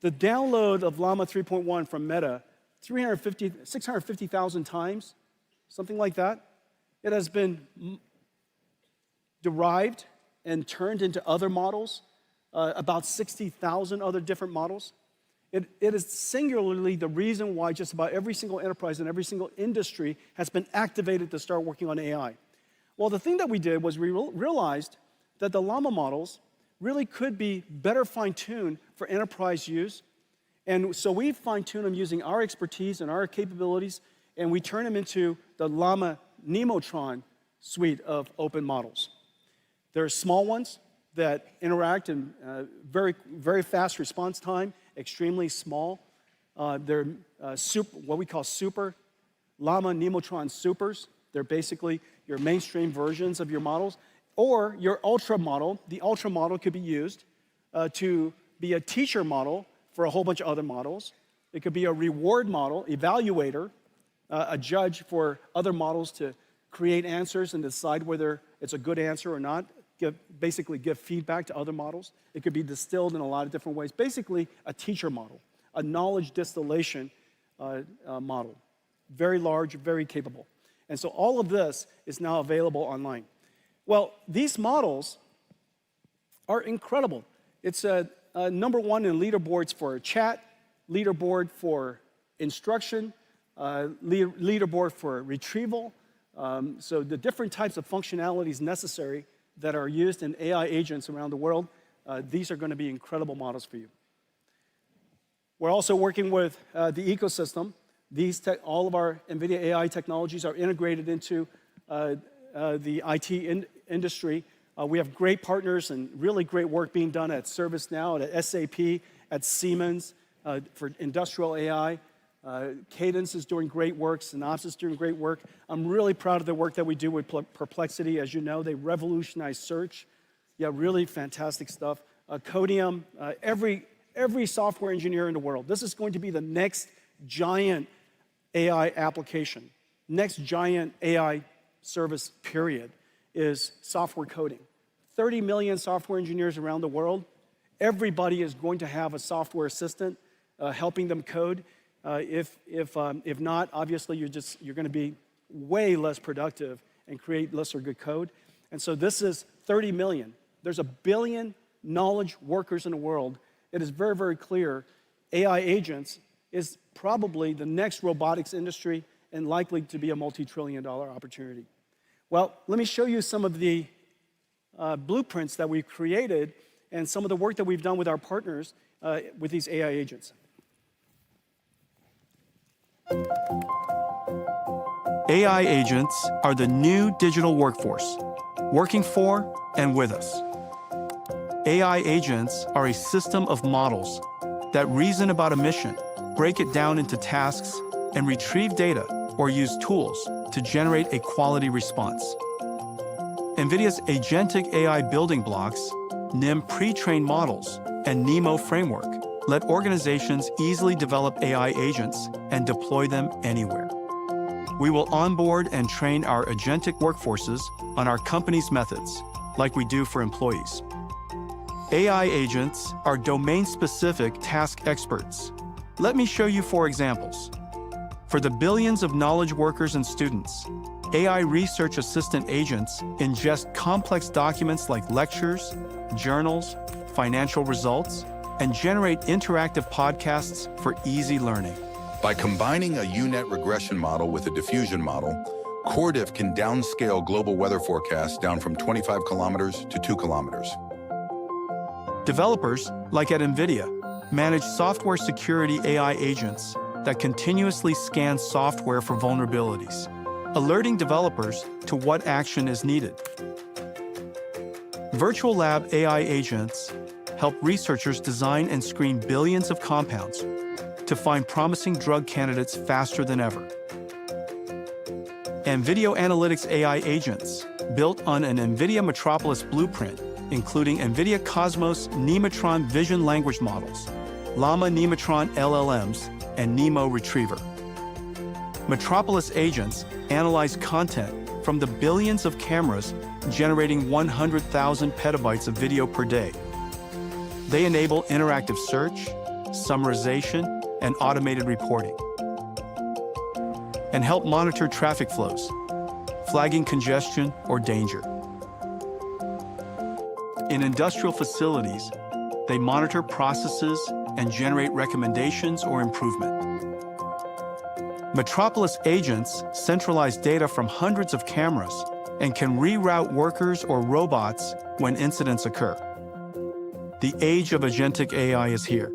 The download of Llama 3.1 from Meta, 650,000 times, something like that. It has been derived and turned into other models, about 60,000 other different models. It is singularly the reason why just about every single enterprise and every single industry has been activated to start working on AI. Well, the thing that we did was we realized that the Llama models really could be better fine-tuned for enterprise use. And so we fine-tune them using our expertise and our capabilities, and we turn them into the Llama Nemotron suite of open models. There are small ones that interact in very, very fast response time, extremely small. They're what we call super Llama Nemotron supers. They're basically your mainstream versions of your models. Or your ultra model. The ultra model could be used to be a teacher model for a whole bunch of other models. It could be a reward model, evaluator, a judge for other models to create answers and decide whether it's a good answer or not, basically give feedback to other models. It could be distilled in a lot of different ways. Basically, a teacher model, a knowledge distillation model. Very large, very capable. And so all of this is now available online. Well, these models are incredible. It's number one in leaderboards for chat, leaderboard for instruction, leaderboard for retrieval. So the different types of functionalities necessary that are used in AI agents around the world, these are going to be incredible models for you. We're also working with the ecosystem. All of our NVIDIA AI technologies are integrated into the IT industry. We have great partners and really great work being done at ServiceNow, at SAP, at Siemens for industrial AI. Cadence is doing great work. Synopsys is doing great work. I'm really proud of the work that we do with Perplexity. As you know, they revolutionized search. Yeah, really fantastic stuff. Codium, every software engineer in the world. This is going to be the next giant AI application, next giant AI service, period, is software coding. 30 million software engineers around the world. Everybody is going to have a software assistant helping them code. If not, obviously you're going to be way less productive and create lesser good code. And so this is 30 million. There's 1 billion knowledge workers in the world. It is very, very clear AI agents is probably the next robotics industry and likely to be a multi-trillion-dollar opportunity. Well, let me show you some of the blueprints that we've created and some of the work that we've done with our partners with these AI agents. AI agents are the new digital workforce, working for and with us. AI agents are a system of models that reason about a mission, break it down into tasks, and retrieve data or use tools to generate a quality response. NVIDIA's Agentic AI building blocks, NIM pre-trained models, and NeMo framework let organizations easily develop AI agents and deploy them anywhere. We will onboard and train our agentic workforces on our company's methods, like we do for employees. AI agents are domain-specific task experts. Let me show you 4 examples. For the billions of knowledge workers and students, AI research assistant agents ingest complex documents like lectures, journals, financial results, and generate interactive podcasts for easy learning. By combining a UNet regression model with a diffusion model, CorDiff can downscale global weather forecasts down from 25 kilometers to 2 kilometers. Developers, like at NVIDIA, manage software security AI agents that continuously scan software for vulnerabilities, alerting developers to what action is needed. Virtual Lab AI agents help researchers design and screen billions of compounds to find promising drug candidates faster than ever. And video analytics AI agents, built on an NVIDIA Metropolis blueprint, including NVIDIA Cosmos Nemotron vision language models, Llama Nemotron LLMs, and NeMo Retriever. Metropolis agents analyze content from the billions of cameras generating 100,000 petabytes of video per day. They enable interactive search, summarization, and automated reporting, and help monitor traffic flows, flagging congestion or danger. In industrial facilities, They monitor processes and generate recommendations or improvement. Metropolis agents centralize data from hundreds of cameras and can reroute workers or robots when incidents occur. The age of agentic AI is here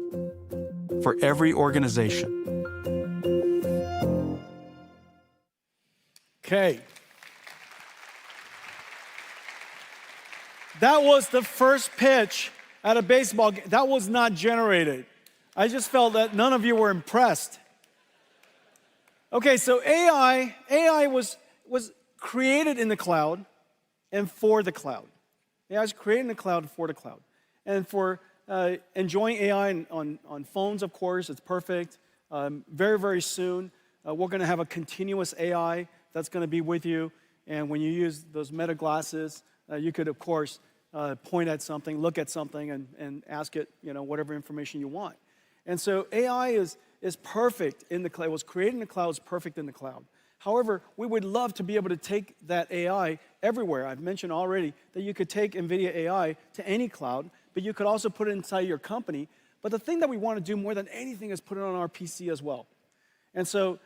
for every organization. Okay. That was the first pitch at a baseball game. That was not generated. I just felt that none of you were impressed. Okay, so AI was created in the cloud and for the cloud. AI is created in the cloud and for the cloud. And for enjoying AI on phones, of course, it's perfect. Very, very soon, we're going to have a continuous AI that's going to be with you. And when you use those Meta glasses, you could, of course, point at something, look at something, and ask it, whatever information you want. And so AI is perfect in the cloud. It was created in the cloud, it's perfect in the cloud. However, we would love to be able to take that AI everywhere. I've mentioned already that you could take NVIDIA AI to any cloud, but you could also put it inside your company. But the thing that we want to do more than anything is put it on our PC as well. And so,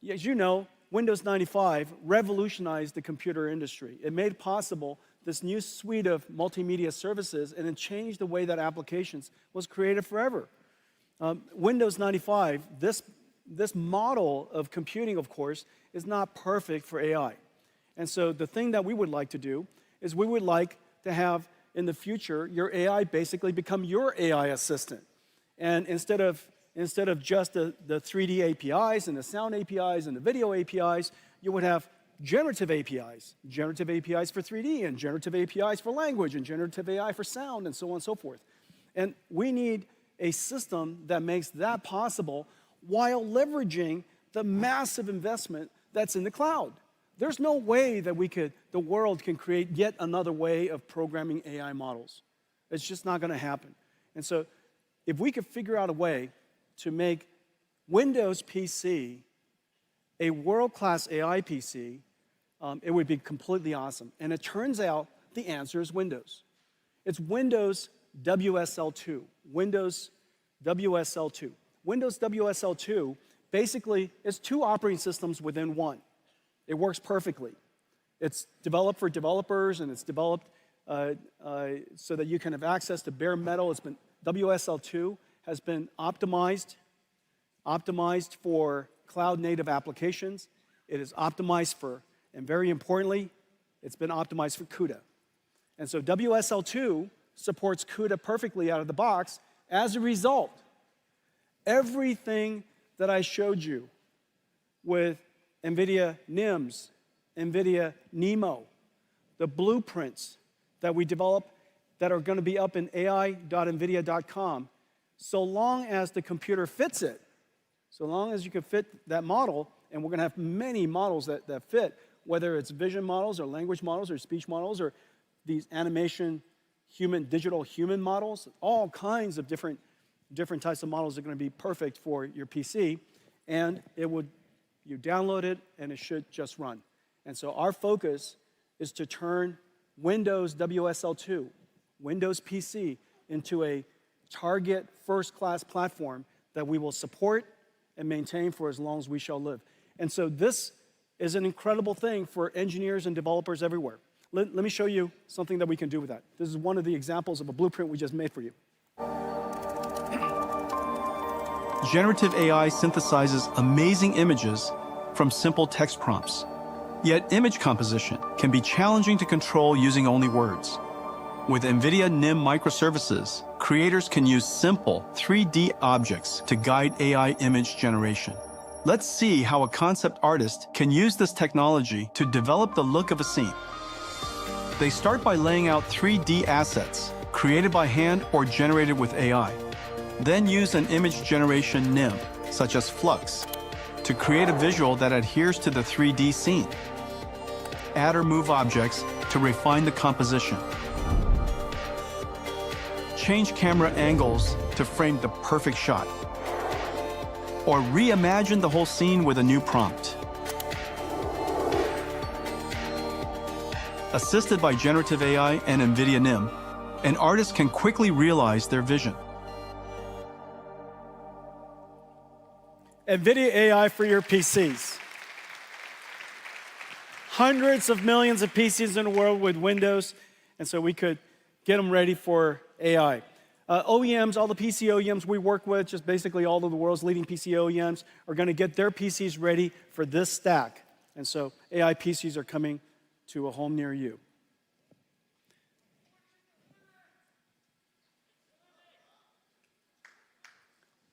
as you know, Windows 95 revolutionized the computer industry. It made possible this new suite of multimedia services, and it changed the way that applications was created forever. Windows 95, this model of computing, of course, is not perfect for AI. And so the thing that we would like to do is we would like to have, in the future, your AI basically become your AI assistant. And instead of just the 3D APIs and the sound APIs and the video APIs, you would have generative APIs for 3D, and generative APIs for language, and generative AI for sound, and so on and so forth. And we need a system that makes that possible while leveraging the massive investment that's in the cloud. There's no way that the world can create yet another way of programming AI models. It's just not going to happen. And so if we could figure out a way to make Windows PC a world-class AI PC, it would be completely awesome. And it turns out the answer is Windows. It's Windows WSL2. Windows WSL2. Windows WSL2 basically is two operating systems within one. It works perfectly. It's developed for developers, and it's developed so that you can have access to bare metal. WSL2 has been optimized for cloud-native applications. It is optimized for, and very importantly, it's been optimized for CUDA. And so WSL2 supports CUDA perfectly out of the box. As a result, everything that I showed you with NVIDIA NIMs, NVIDIA NeMo, the blueprints that we developed that are going to be up in ai.nvidia.com, so long as the computer fits it, so long as you can fit that model, and we're going to have many models that fit, whether it's vision models or language models or speech models or these animation digital human models, all kinds of different types of models are going to be perfect for your PC, and you download it and it should just run. And so our focus is to turn Windows WSL2, Windows PC, into a target first-class platform that we will support and maintain for as long as we shall live. And so this is an incredible thing for engineers and developers everywhere. Let me show you something that we can do with that. This is one of the examples of a blueprint we just made for you. Generative AI synthesizes amazing images from simple text prompts. Yet image composition can be challenging to control using only words. With NVIDIA NIM microservices, creators can use simple 3D objects to guide AI image generation. Let's see how a concept artist can use this technology to develop the look of a scene. They start by laying out 3D assets, created by hand or generated with AI. Then use an image generation NIM, such as Flux, to create a visual that adheres to the 3D scene. Add or move objects to refine the composition. Change camera angles to frame the perfect shot. Or reimagine the whole scene with a new prompt. Assisted by generative AI and NVIDIA NIM, an artist can quickly realize their vision. Nvidia AI for your PCs. Hundreds of millions of PCs in the world with Windows, and so we could get them ready for AI. OEMs, all the PC OEMs we work with, just basically all of the world's leading PC OEMs, are going to get their PCs ready for this stack. And so AI PCs are coming to a home near you.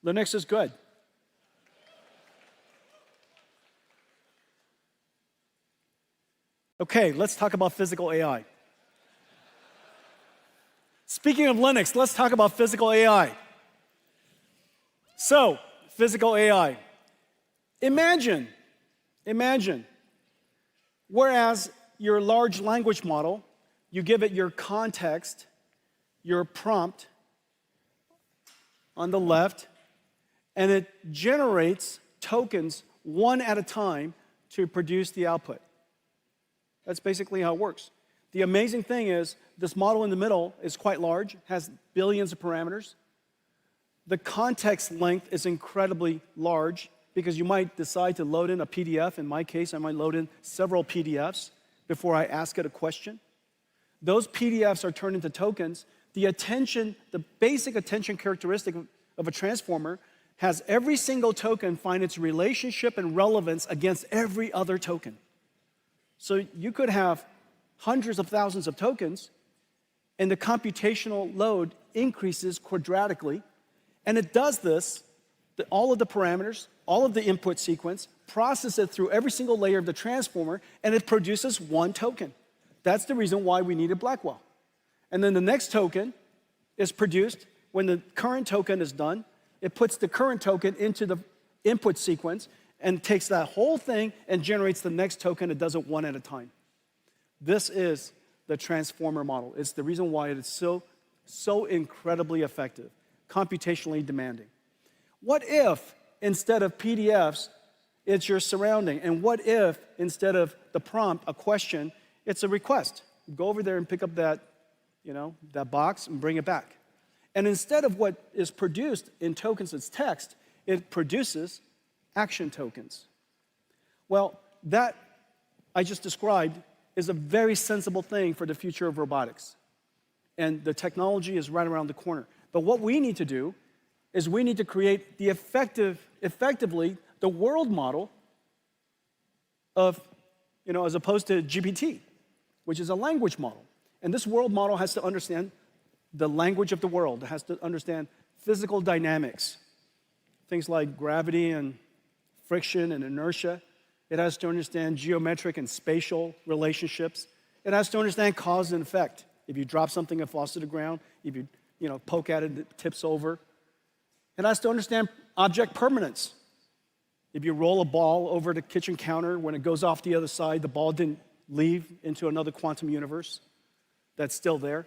Linux is good. Okay, let's talk about physical AI. Speaking of Linux, let's talk about physical AI. So, physical AI. Imagine, whereas your large language model, you give it your context, your prompt on the left, and it generates tokens one at a time to produce the output. That's basically how it works. The amazing thing is, this model in the middle is quite large, has billions of parameters. The context length is incredibly large because you might decide to load in a PDF. In my case, I might load in several PDFs before I ask it a question. Those PDFs are turned into tokens. The basic attention characteristic of a transformer has every single token find its relationship and relevance against every other token. So you could have hundreds of thousands of tokens, and the computational load increases quadratically. And it does this, all of the parameters, all of the input sequence, process it through every single layer of the transformer, and it produces one token. That's the reason why we needed Blackwell. And then the next token is produced when the current token is done. It puts the current token into the input sequence and takes that whole thing and generates the next token. It does it one at a time. This is the transformer model. It's the reason why it is so incredibly effective, computationally demanding. What if instead of PDFs, it's your surrounding? And what if instead of the prompt, a question, it's a request? Go over there and pick up that box and bring it back. And instead of what is produced in tokens as text, it produces action tokens. Well, that I just described is a very sensible thing for the future of robotics. And the technology is right around the corner. But what we need to do is we need to create the effectively the world model of, as opposed to GPT, which is a language model. And this world model has to understand the language of the world. It has to understand physical dynamics, things like gravity and friction and inertia. It has to understand geometric and spatial relationships. It has to understand cause and effect. If you drop something, it falls to the ground. If you poke at it, it tips over. It has to understand object permanence. If you roll a ball over the kitchen counter, when it goes off the other side, the ball didn't leave into another quantum universe. That's still there.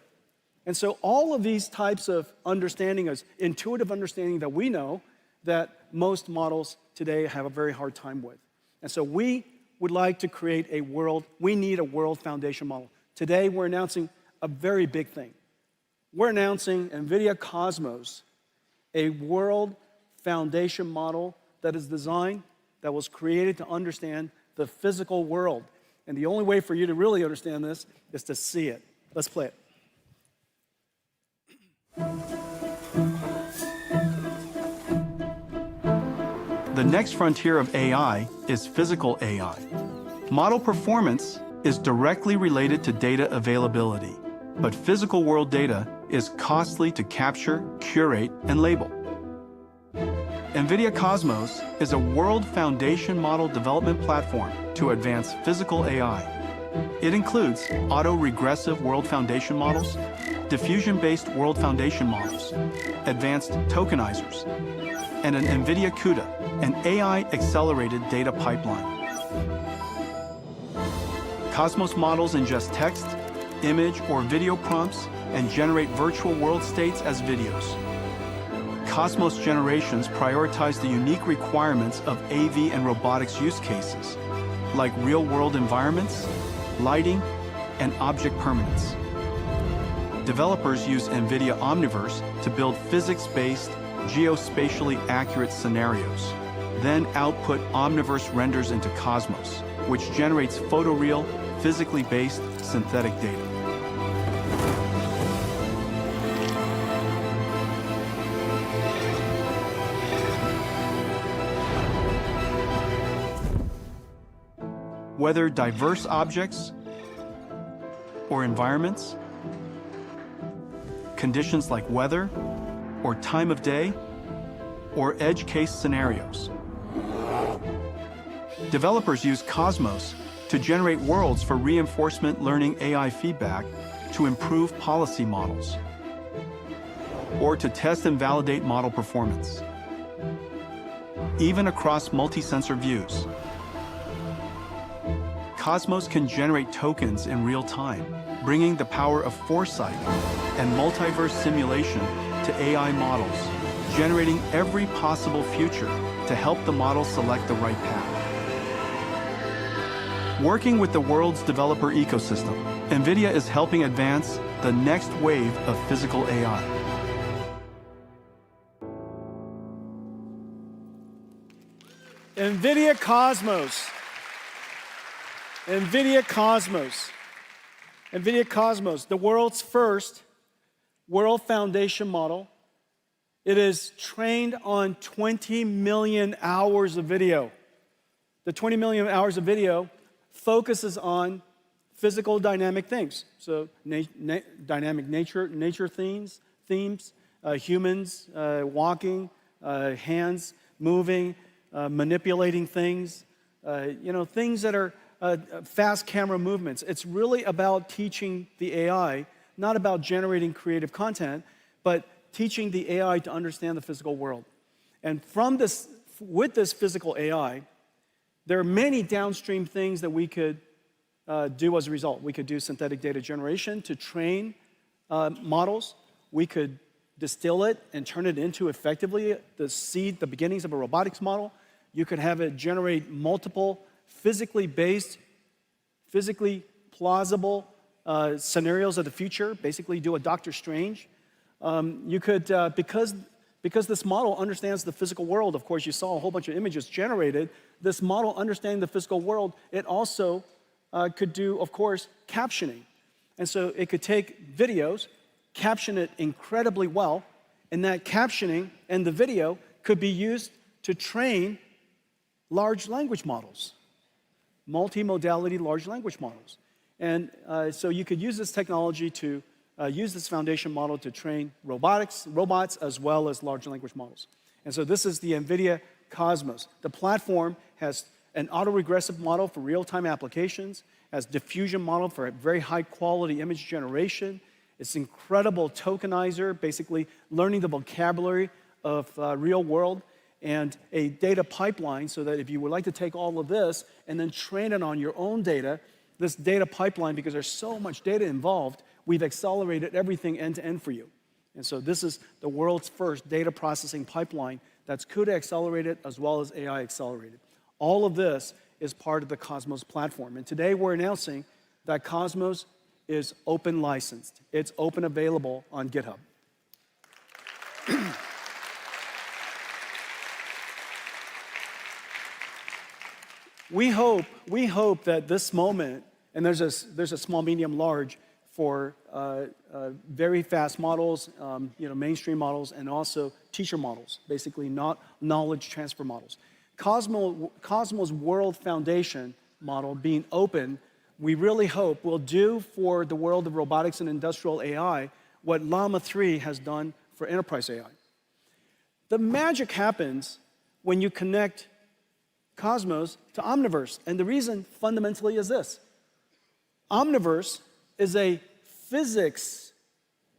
And so all of these types of understanding is intuitive understanding that we know that most models today have a very hard time with. And so we would like to create we need a world foundation model. Today, we're announcing a very big thing. We're announcing Nvidia Cosmos, a world foundation model that is designed, that was created to understand the physical world. And the only way for you to really understand this is to see it. Let's play it. The next frontier of AI is physical AI. Model performance is directly related to data availability, but physical world data is costly to capture, curate, and label. Nvidia Cosmos is a world foundation model development platform to advance physical AI. It includes auto-regressive world foundation models, diffusion-based world foundation models, advanced tokenizers, and an Nvidia CUDA, an AI-accelerated data pipeline. Cosmos models ingest text, image, or video prompts and generate virtual world states as videos. Cosmos generations prioritize the unique requirements of AV and robotics use cases, like real-world environments, lighting, and object permanence. Developers use NVIDIA Omniverse to build physics-based, geospatially accurate scenarios. then output Omniverse renders into Cosmos, which generates photoreal, physically based synthetic data. Whether diverse objects or environments, conditions like weather or time of day, or edge case scenarios. Developers use Cosmos to generate worlds for reinforcement learning AI feedback to improve policy models, or to test and validate model performance, even across multi-sensor views. Cosmos can generate tokens in real time, bringing the power of foresight and multiverse simulation to AI models, generating every possible future to help the model select the right path. Working with the world's developer ecosystem, Nvidia is helping advance the next wave of physical AI. Nvidia Cosmos. Nvidia Cosmos. Nvidia Cosmos, the world's first world foundation model. It is trained on 20 million hours of video. The 20 million hours of video focuses on physical dynamic things. So dynamic nature themes, humans walking, hands moving, manipulating things, things that are fast camera movements. It's really about teaching the AI, not about generating creative content, but teaching the AI to understand the physical world. And with this physical AI, there are many downstream things that we could do as a result. We could do synthetic data generation to train models. We could distill it and turn it into effectively the beginnings of a robotics model. You could have it generate multiple physically based, physically plausible scenarios of the future, basically do a Doctor Strange. You could, because this model understands the physical world, of course, you saw a whole bunch of images generated. This model understanding the physical world, it also could do, of course, captioning. And so it could take videos, caption it incredibly well, and that captioning and the video could be used to train large language models, multimodality large language models. And so you could use this technology to use this foundation model to train robots, as well as large language models. And so this is the NVIDIA Cosmos. The platform has an autoregressive model for real-time applications, has diffusion model for very high-quality image generation. It's incredible tokenizer, basically learning the vocabulary of real world, and a data pipeline so that if you would like to take all of this and then train it on your own data, this data pipeline, because there's so much data involved, we've accelerated everything end-to-end for you. And so this is the world's first data processing pipeline that's CUDA accelerated as well as AI accelerated. All of this is part of the Cosmos platform. And today we're announcing that Cosmos is open licensed. It's open available on GitHub. We hope that this moment, and there's a small, medium, large for very fast models, mainstream models, and also teacher models, basically not knowledge transfer models. Cosmos World Foundation model being open, we really hope will do for the world of robotics and industrial AI what Llama 3 has done for enterprise AI. The magic happens when you connect Cosmos to Omniverse, and the reason fundamentally is this. Omniverse is a physics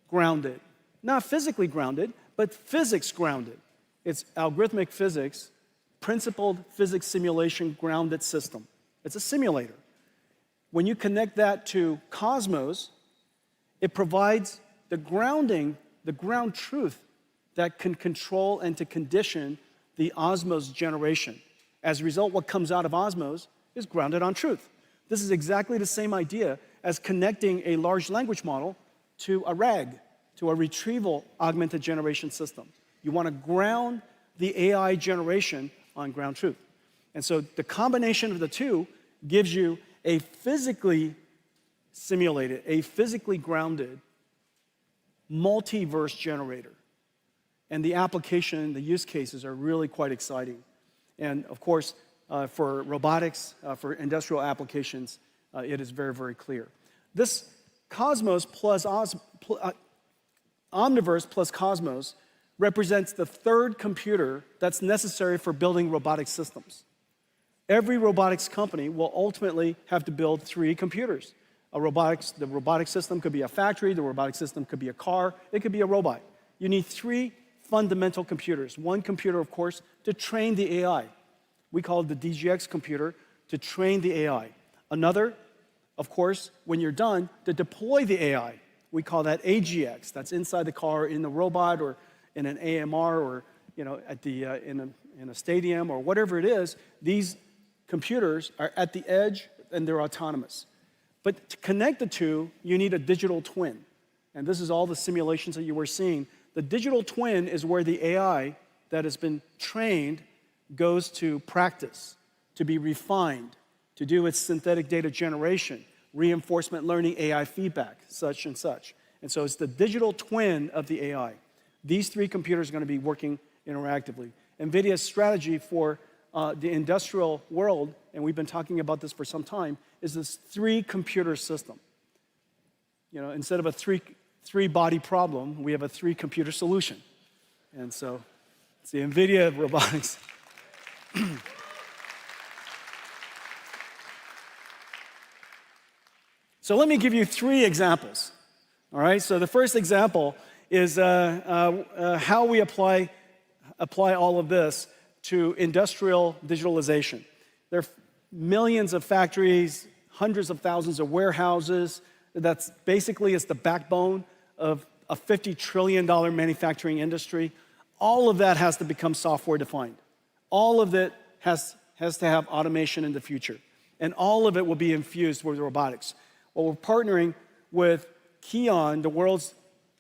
grounded, not physically grounded, but physics grounded. It's algorithmic physics, principled physics simulation grounded system. It's a simulator. When you connect that to Cosmos, it provides the grounding, the ground truth that can control and to condition the Osmos generation. As a result, what comes out of Osmos is grounded on truth. This is exactly the same idea as connecting a large language model to a RAG, to a retrieval augmented generation system. You want to ground the AI generation on ground truth. And so the combination of the two gives you a physically simulated, a physically grounded multiverse generator. And the application, the use cases are really quite exciting. And of course, for robotics, for industrial applications, it is very, very clear. This Cosmos plus Omniverse plus Cosmos represents the third computer that's necessary for building robotic systems. Every robotics company will ultimately have to build 3 computers. The robotic system could be a factory, the robotic system could be a car, it could be a robot. You need 3 fundamental computers. One computer, of course, to train the AI. We call it the DGX computer to train the AI. Another, of course, when you're done, to deploy the AI. We call that AGX. That's inside the car, in the robot, or in an AMR, or at the in a stadium, or whatever it is. These computers are at the edge and they're autonomous. But to connect the two, you need a digital twin. And this is all the simulations that you were seeing. The digital twin is where the AI that has been trained goes to practice, to be refined, to do its synthetic data generation, reinforcement learning, AI feedback, such and such. And so it's the digital twin of the AI. These 3 computers are going to be working interactively. NVIDIA's strategy for the industrial world, and we've been talking about this for some time, is this 3-computer system. Instead of a three-body problem, we have a 3-computer solution. And so it's the NVIDIA robotics. So let me give you 3 examples. All right, so the first example is how we apply all of this to industrial digitalization. There are millions of factories, hundreds of thousands of warehouses. That's basically it's the backbone of a $50 trillion manufacturing industry. All of that has to become software defined. All of it has to have automation in the future. And all of it will be infused with robotics. Well, we're partnering with Kion, the world's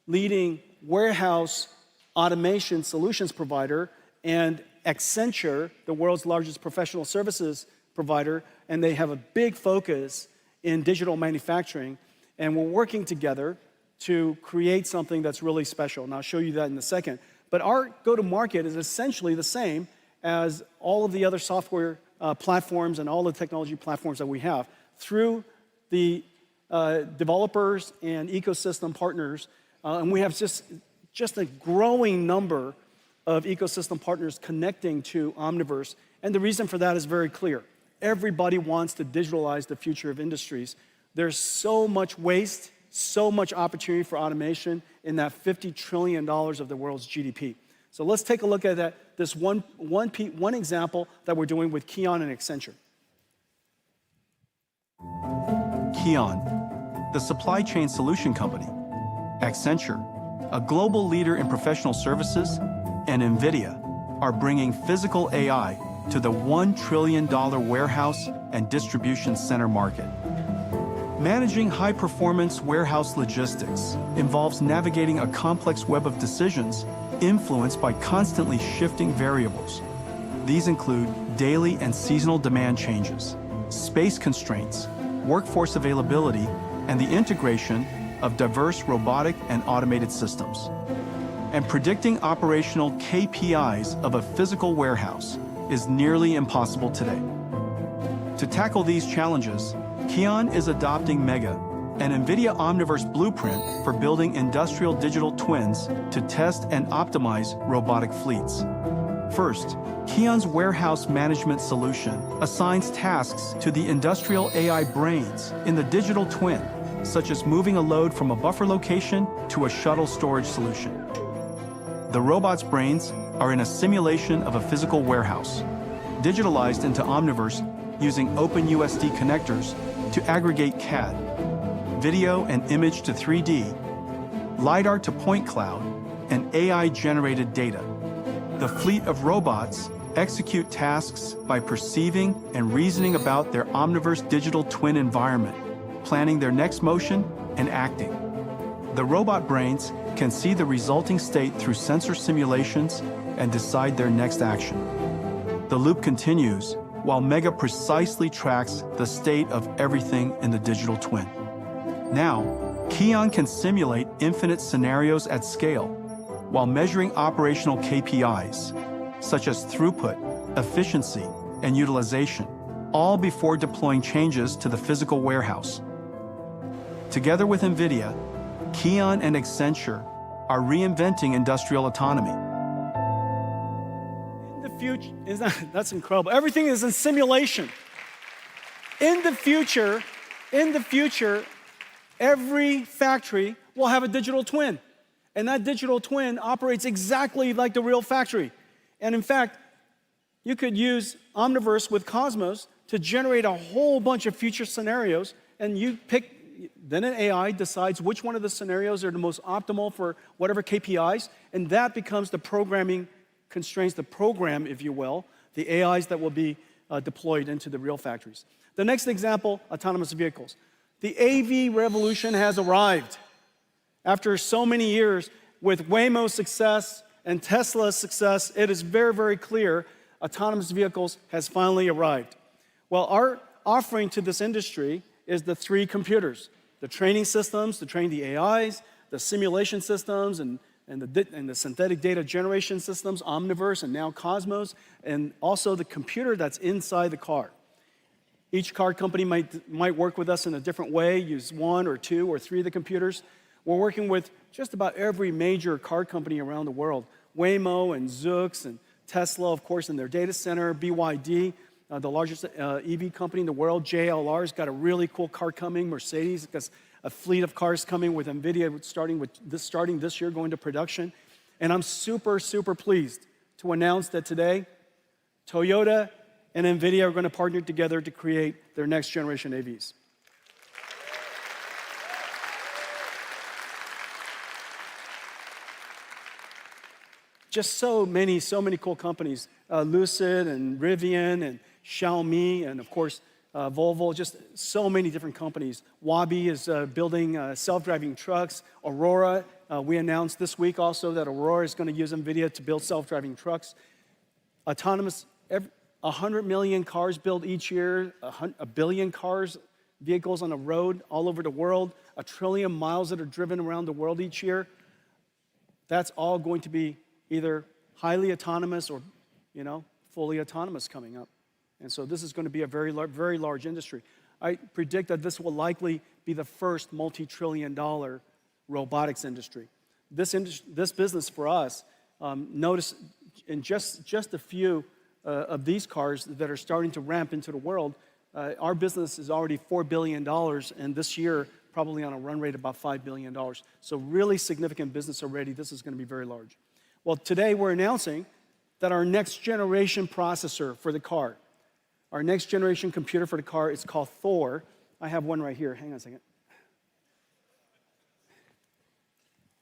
leading warehouse automation solutions provider, and Accenture, the world's largest professional services provider, and they have a big focus in digital manufacturing. And we're working together to create something that's really special. And I'll show you that in a second. But our go-to-market is essentially the same as all of the other software platforms and all the technology platforms that we have. Through the developers and ecosystem partners, and we have just a growing number of ecosystem partners connecting to Omniverse. And the reason for that is very clear. Everybody wants to digitalize the future of industries. There's so much waste, so much opportunity for automation in that $50 trillion of the world's GDP. So let's take a look at that. This one example that we're doing with Kion and Accenture. Kion, the supply chain solution company, Accenture, a global leader in professional services, and Nvidia are bringing physical AI to the $1 trillion warehouse and distribution center market. Managing high-performance warehouse logistics involves navigating a complex web of decisions influenced by constantly shifting variables. These include daily and seasonal demand changes, space constraints, workforce availability, and the integration of diverse robotic and automated systems. And predicting operational KPIs of a physical warehouse is nearly impossible today. To tackle these challenges, Kion is adopting Mega, an NVIDIA Omniverse blueprint for building industrial digital twins to test and optimize robotic fleets. First, Kion's warehouse management solution assigns tasks to the industrial AI brains in the digital twin, such as moving a load from a buffer location to a shuttle storage solution. The robot's brains are in a simulation of a physical warehouse, digitalized into Omniverse using OpenUSD connectors to aggregate CAD, video and image to 3D, LiDAR to point cloud, and AI-generated data. The fleet of robots execute tasks by perceiving and reasoning about their Omniverse digital twin environment, planning their next motion and acting. The robot brains can see the resulting state through sensor simulations and decide their next action. The loop continues while Mega precisely tracks the state of everything in the digital twin. Now, Kion can simulate infinite scenarios at scale while measuring operational KPIs, such as throughput, efficiency, and utilization, all before deploying changes to the physical warehouse. Together with Nvidia, Kion and Accenture are reinventing industrial autonomy. In the future, that's incredible. Everything is in simulation. In the future, every factory will have a digital twin. And that digital twin operates exactly like the real factory. And in fact, you could use Omniverse with Cosmos to generate a whole bunch of future scenarios, and you pick, then an AI decides which one of the scenarios are the most optimal for whatever KPIs, and that becomes the programming constraints, the program, if you will, the AIs that will be deployed into the real factories. The next example, autonomous vehicles. The AV revolution has arrived. After so many years, with Waymo's success and Tesla's success, it is very, very clear autonomous vehicles has finally arrived. Well, our offering to this industry is the three computers: the training systems to train the AIs, the simulation systems, and the synthetic data generation systems, Omniverse and now Cosmos, and also the computer that's inside the car. Each car company might work with us in a different way, use one or two or three of the computers. We're working with just about every major car company around the world: Waymo and Zoox and Tesla, of course, in their data center, BYD, the largest EV company in the world. JLR's got a really cool car coming. Mercedes has a fleet of cars coming with Nvidia starting this year, going to production. And I'm super, super pleased to announce that today, Toyota and Nvidia are going to partner together to create their next generation AVs. Just so many cool companies, Lucid and Rivian and Xiaomi, and of course, Volvo, just so many different companies. Wabi is building self-driving trucks. Aurora, we announced this week also that Aurora is going to use NVIDIA to build self-driving trucks. Autonomous, 100 million cars built each year, a billion vehicles on the road all over the world, 1 trillion miles that are driven around the world each year. That's all going to be either highly autonomous or, fully autonomous coming up. And so this is going to be a very large industry. I predict that this will likely be the first multi-trillion-dollar robotics industry. This business for us, notice in just a few of these cars that are starting to ramp into the world, our business is already $4 billion, and this year probably on a run rate about $5 billion. So really significant business already. This is going to be very large. Well, today we're announcing that our next generation processor for the car, our next generation computer for the car, is called Thor. I have one right here. Hang on a second.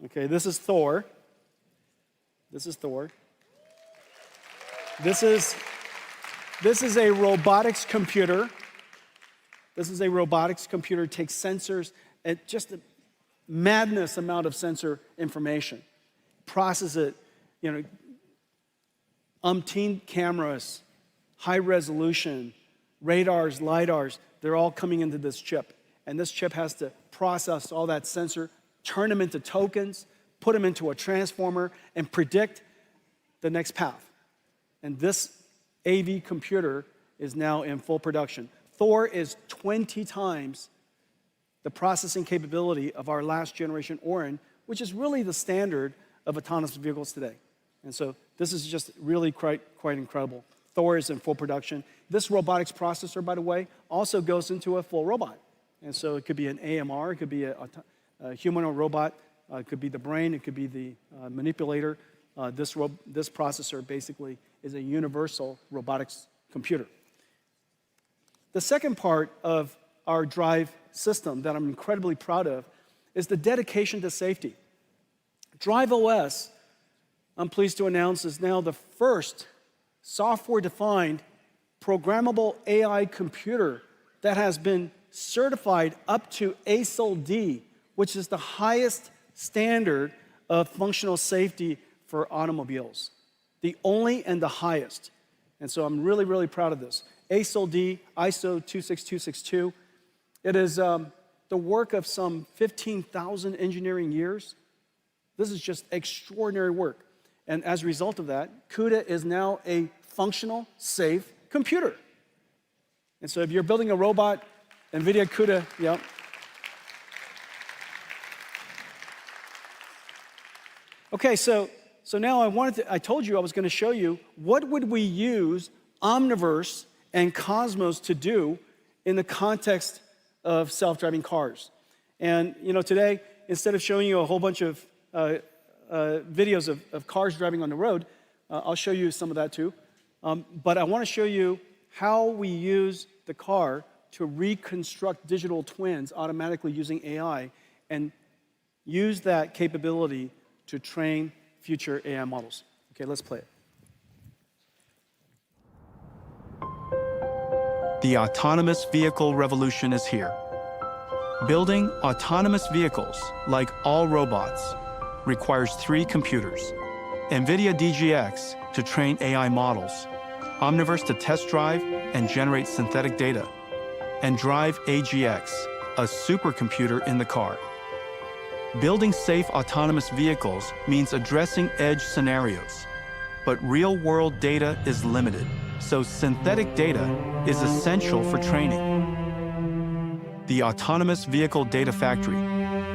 Okay, this is Thor. This is Thor. This is a robotics computer. This is a robotics computer. It takes sensors and just a madness amount of sensor information, process it, umpteen cameras, high resolution, radars, lidars, they're all coming into this chip. And this chip has to process all that sensor, turn them into tokens, put them into a transformer, and predict the next path. And this AV computer is now in full production. Thor is 20 times the processing capability of our last generation Orin, which is really the standard of autonomous vehicles today. And so this is just really quite incredible. Thor is in full production. This robotics processor, by the way, also goes into a full robot. And so it could be an AMR, it could be a humanoid robot, it could be the brain, it could be the manipulator. This processor basically is a universal robotics computer. The second part of our drive system that I'm incredibly proud of is the dedication to safety. Drive OS, I'm pleased to announce, is now the first software-defined programmable AI computer that has been certified up to ASIL D, which is the highest standard of functional safety for automobiles. The only and the highest. And so I'm really, really proud of this. ASIL-D, ISO 26262. It is the work of some 15,000 engineering years. This is just extraordinary work. And as a result of that, CUDA is now a functional, safe computer. And so if you're building a robot, NVIDIA CUDA, yeah. Okay, so now I told you I was going to show you what would we use Omniverse and Cosmos to do in the context of self-driving cars. And today, instead of showing you a whole bunch of videos of cars driving on the road, I'll show you some of that too. But I want to show you how we use the car to reconstruct digital twins automatically using AI and use that capability to train future AI models. Okay, let's play it. The autonomous vehicle revolution is here. Building autonomous vehicles, like all robots, requires 3 computers: NVIDIA DGX to train AI models, Omniverse to test drive and generate synthetic data, and Drive AGX, a supercomputer in the car. Building safe autonomous vehicles means addressing edge scenarios, but real-world data is limited, so synthetic data is essential for training. The Autonomous Vehicle Data Factory,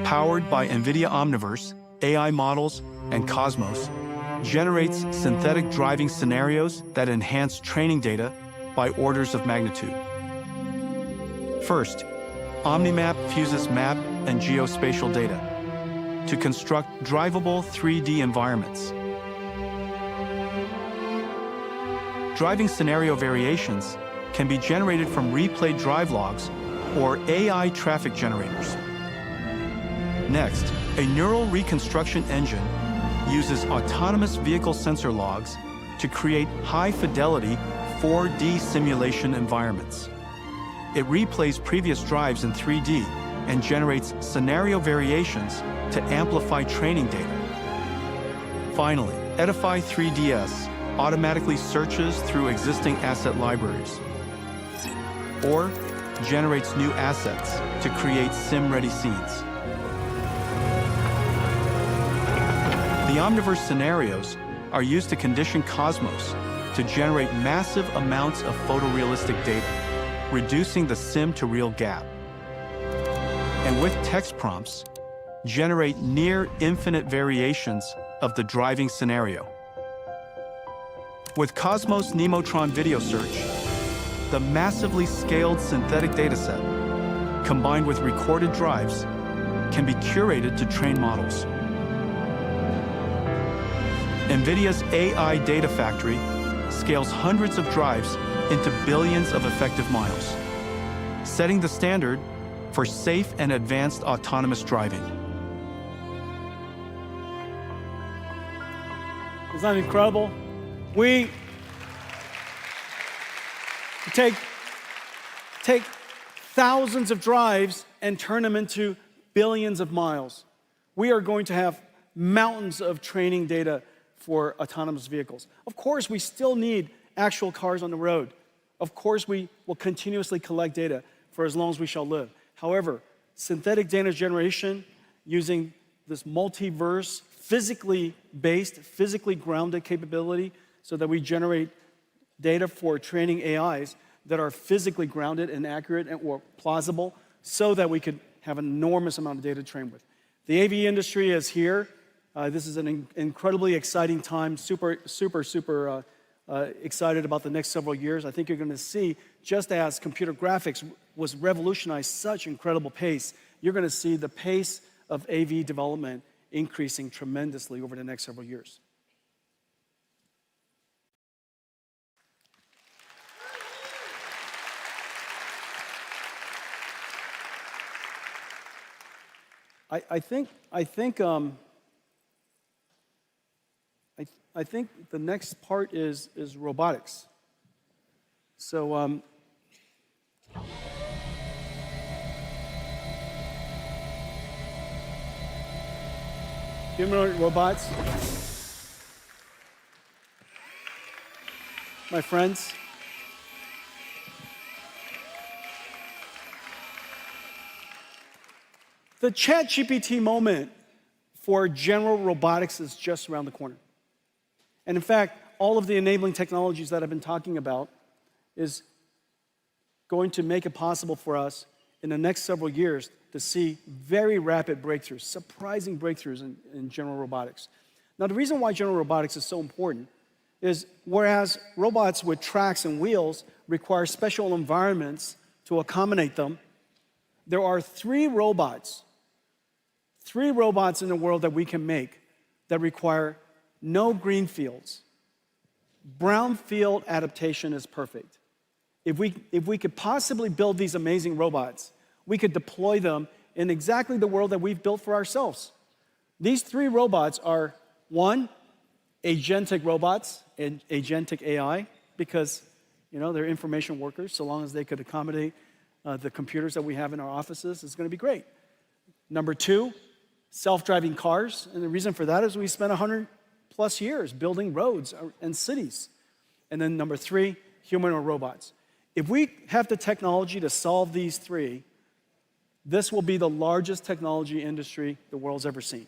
powered by NVIDIA Omniverse, AI models, and Cosmos, generates synthetic driving scenarios that enhance training data by orders of magnitude. First, OmniMap fuses map and geospatial data to construct drivable 3D environments. Driving scenario variations can be generated from replayed drive logs or AI traffic generators. Next, a neural reconstruction engine uses autonomous vehicle sensor logs to create high-fidelity 4D simulation environments. It replays previous drives in 3D and generates scenario variations to amplify training data. Finally, Edify 3DS automatically searches through existing asset libraries or generates new assets to create sim-ready scenes. The Omniverse scenarios are used to condition Cosmos to generate massive amounts of photorealistic data, reducing the sim-to-real gap. And with text prompts, generate near-infinite variations of the driving scenario. With Cosmos Nemotron Video Search, the massively scaled synthetic dataset, combined with recorded drives, can be curated to train models. NVIDIA's AI Data Factory scales hundreds of drives into billions of effective miles, setting the standard for safe and advanced autonomous driving. Isn't that incredible? We take thousands of drives and turn them into billions of miles. We are going to have mountains of training data for autonomous vehicles. Of course, we still need actual cars on the road. Of course, we will continuously collect data for as long as we shall live. However, synthetic data generation using this multiverse, physically based, physically grounded capability so that we generate data for training AIs that are physically grounded and accurate or plausible so that we could have an enormous amount of data to train with. The AV industry is here. This is an incredibly exciting time, super excited about the next several years. I think you're going to see, just as computer graphics was revolutionized such incredible pace, you're going to see the pace of AV development increasing tremendously over the next several years. I think the next part is robotics. So humanoid robots. my friends. The ChatGPT moment for general robotics is just around the corner. And in fact, all of the enabling technologies that I've been talking about is going to make it possible for us in the next several years to see very rapid breakthroughs, surprising breakthroughs in general robotics. Now, the reason why general robotics is so important is whereas robots with tracks and wheels require special environments to accommodate them, there are three robots in the world that we can make that require no green fields. Brownfield adaptation is perfect. If we could possibly build these amazing robots, we could deploy them in exactly the world that we've built for ourselves. These three robots are, one, agentic robots, and agentic AI, because they're information workers. So long as they could accommodate the computers that we have in our offices, it's going to be great. Number two, self-driving cars. And the reason for that is we spent 100+ years building roads and cities. And then number three, humanoid robots. If we have the technology to solve these three, this will be the largest technology industry the world's ever seen.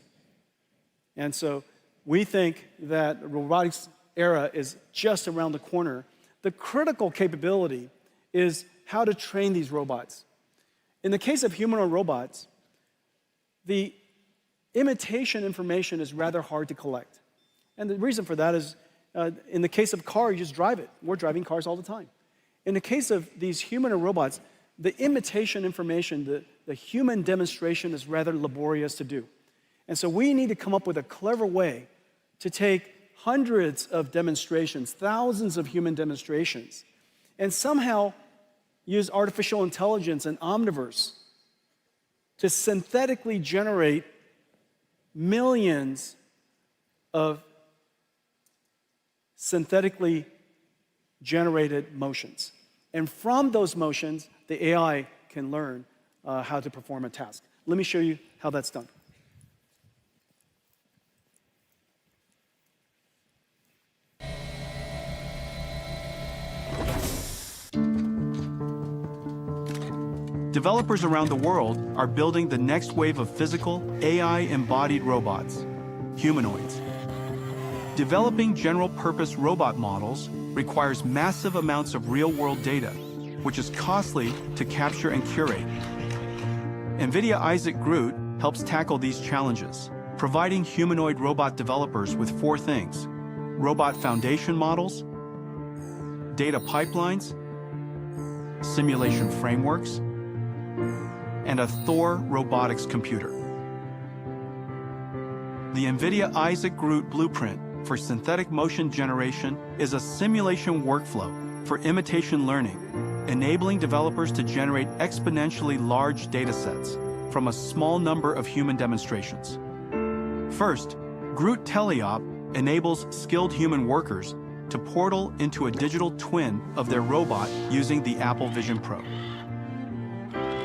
And so we think that the robotics era is just around the corner. The critical capability is how to train these robots. In the case of humanoid robots, the imitation information is rather hard to collect. And the reason for that is, in the case of car, you just drive it. We're driving cars all the time. In the case of these humanoid robots, the imitation information, the human demonstration is rather laborious to do. And so we need to come up with a clever way to take hundreds of demonstrations, thousands of human demonstrations, and somehow use artificial intelligence and Omniverse to synthetically generate millions of synthetically generated motions. And from those motions, the AI can learn how to perform a task. Let me show you how that's done. Developers around the world are building the next wave of physical, AI-embodied robots, humanoids. Developing general-purpose robot models requires massive amounts of real-world data, which is costly to capture and curate. Nvidia Isaac GR00T helps tackle these challenges, providing humanoid robot developers with four things: robot foundation models, data pipelines, simulation frameworks, and a Thor robotics computer. The Nvidia Isaac GR00T blueprint for synthetic motion generation is a simulation workflow for imitation learning, enabling developers to generate exponentially large datasets from a small number of human demonstrations. First, GR00T Teleop enables skilled human workers to portal into a digital twin of their robot using the Apple Vision Pro.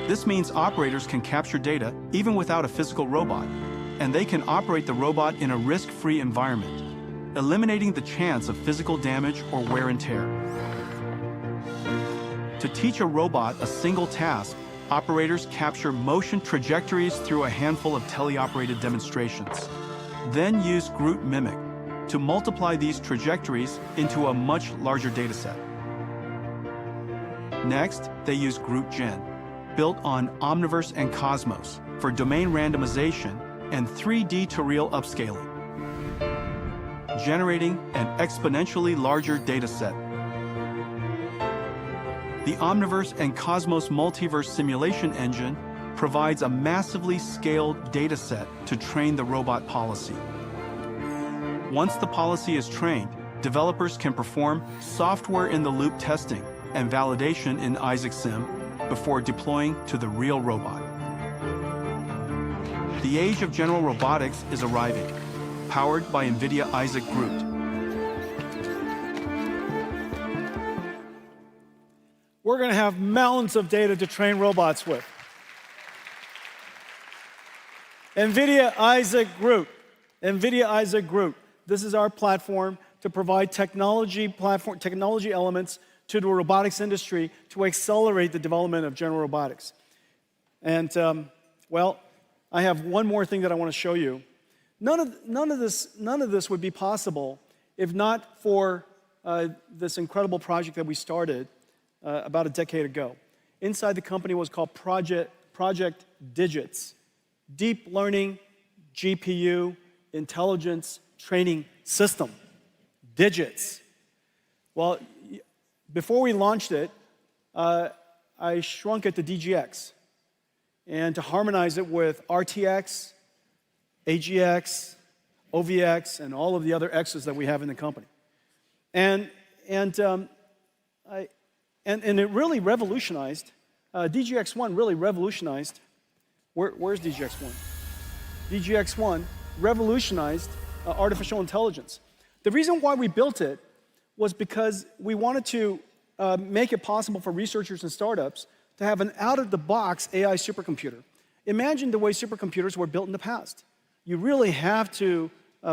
This means operators can capture data even without a physical robot, and they can operate the robot in a risk-free environment, eliminating the chance of physical damage or wear and tear. To teach a robot a single task, operators capture motion trajectories through a handful of teleoperated demonstrations, then use GR00T Mimic to multiply these trajectories into a much larger dataset. Next, they use GR00T Gen, built on Omniverse and Cosmos for domain randomization and 3D to real upscaling, generating an exponentially larger dataset. The Omniverse and Cosmos multiverse simulation engine provides a massively scaled dataset to train the robot policy. Once the policy is trained, developers can perform software-in-the-loop testing and validation in Isaac Sim before deploying to the real robot. The age of general robotics is arriving, powered by Nvidia Isaac GR00T. We're going to have mountains of data to train robots with. Nvidia Isaac GR00T. Nvidia Isaac GR00T. This is our platform to to provide technology elements to the robotics industry to accelerate the development of general robotics. And, well, I have one more thing that I want to show you. None of this would be possible if not for this incredible project that we started about a decade ago. Inside the company was called Project Digits, Deep Learning GPU Intelligence Training System. Digits. Well, before we launched it, I shrunk it to DGX and to harmonize it with RTX, AGX, OVX, and all of the other X's that we have in the company. And it really revolutionized, DGX1 really revolutionized, where's DGX1? DGX1 revolutionized artificial intelligence. The reason why we built it was because we wanted to make it possible for researchers and startups to have an out-of-the-box AI supercomputer. Imagine the way supercomputers were built in the past. You really have to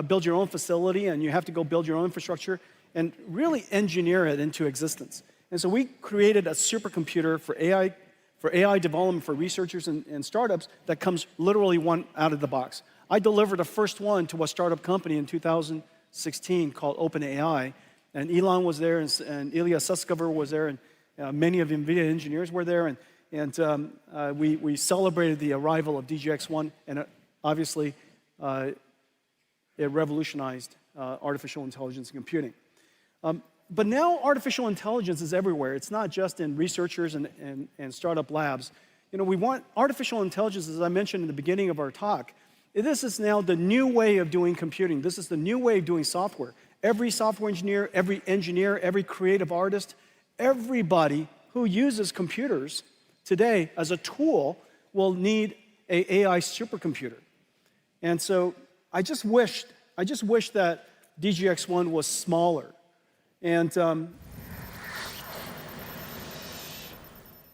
build your own facility, and you have to go build your own infrastructure and really engineer it into existence. And so we created a supercomputer for AI development for researchers and startups that comes literally one out of the box. I delivered the first one to a startup company in 2016 called OpenAI, and Elon was there, and Ilya Sutskever was there, and many of NVIDIA engineers were there, and we celebrated the arrival of DGX1, and obviously it revolutionized artificial intelligence and computing. But now artificial intelligence is everywhere. It's not just in researchers and startup labs. You know, we want artificial intelligence, as I mentioned in the beginning of our talk. This is now the new way of doing computing. This is the new way of doing software. Every software engineer, every creative artist, everybody who uses computers today as a tool will need an AI supercomputer. And so I just wish that DGX1 was smaller. And,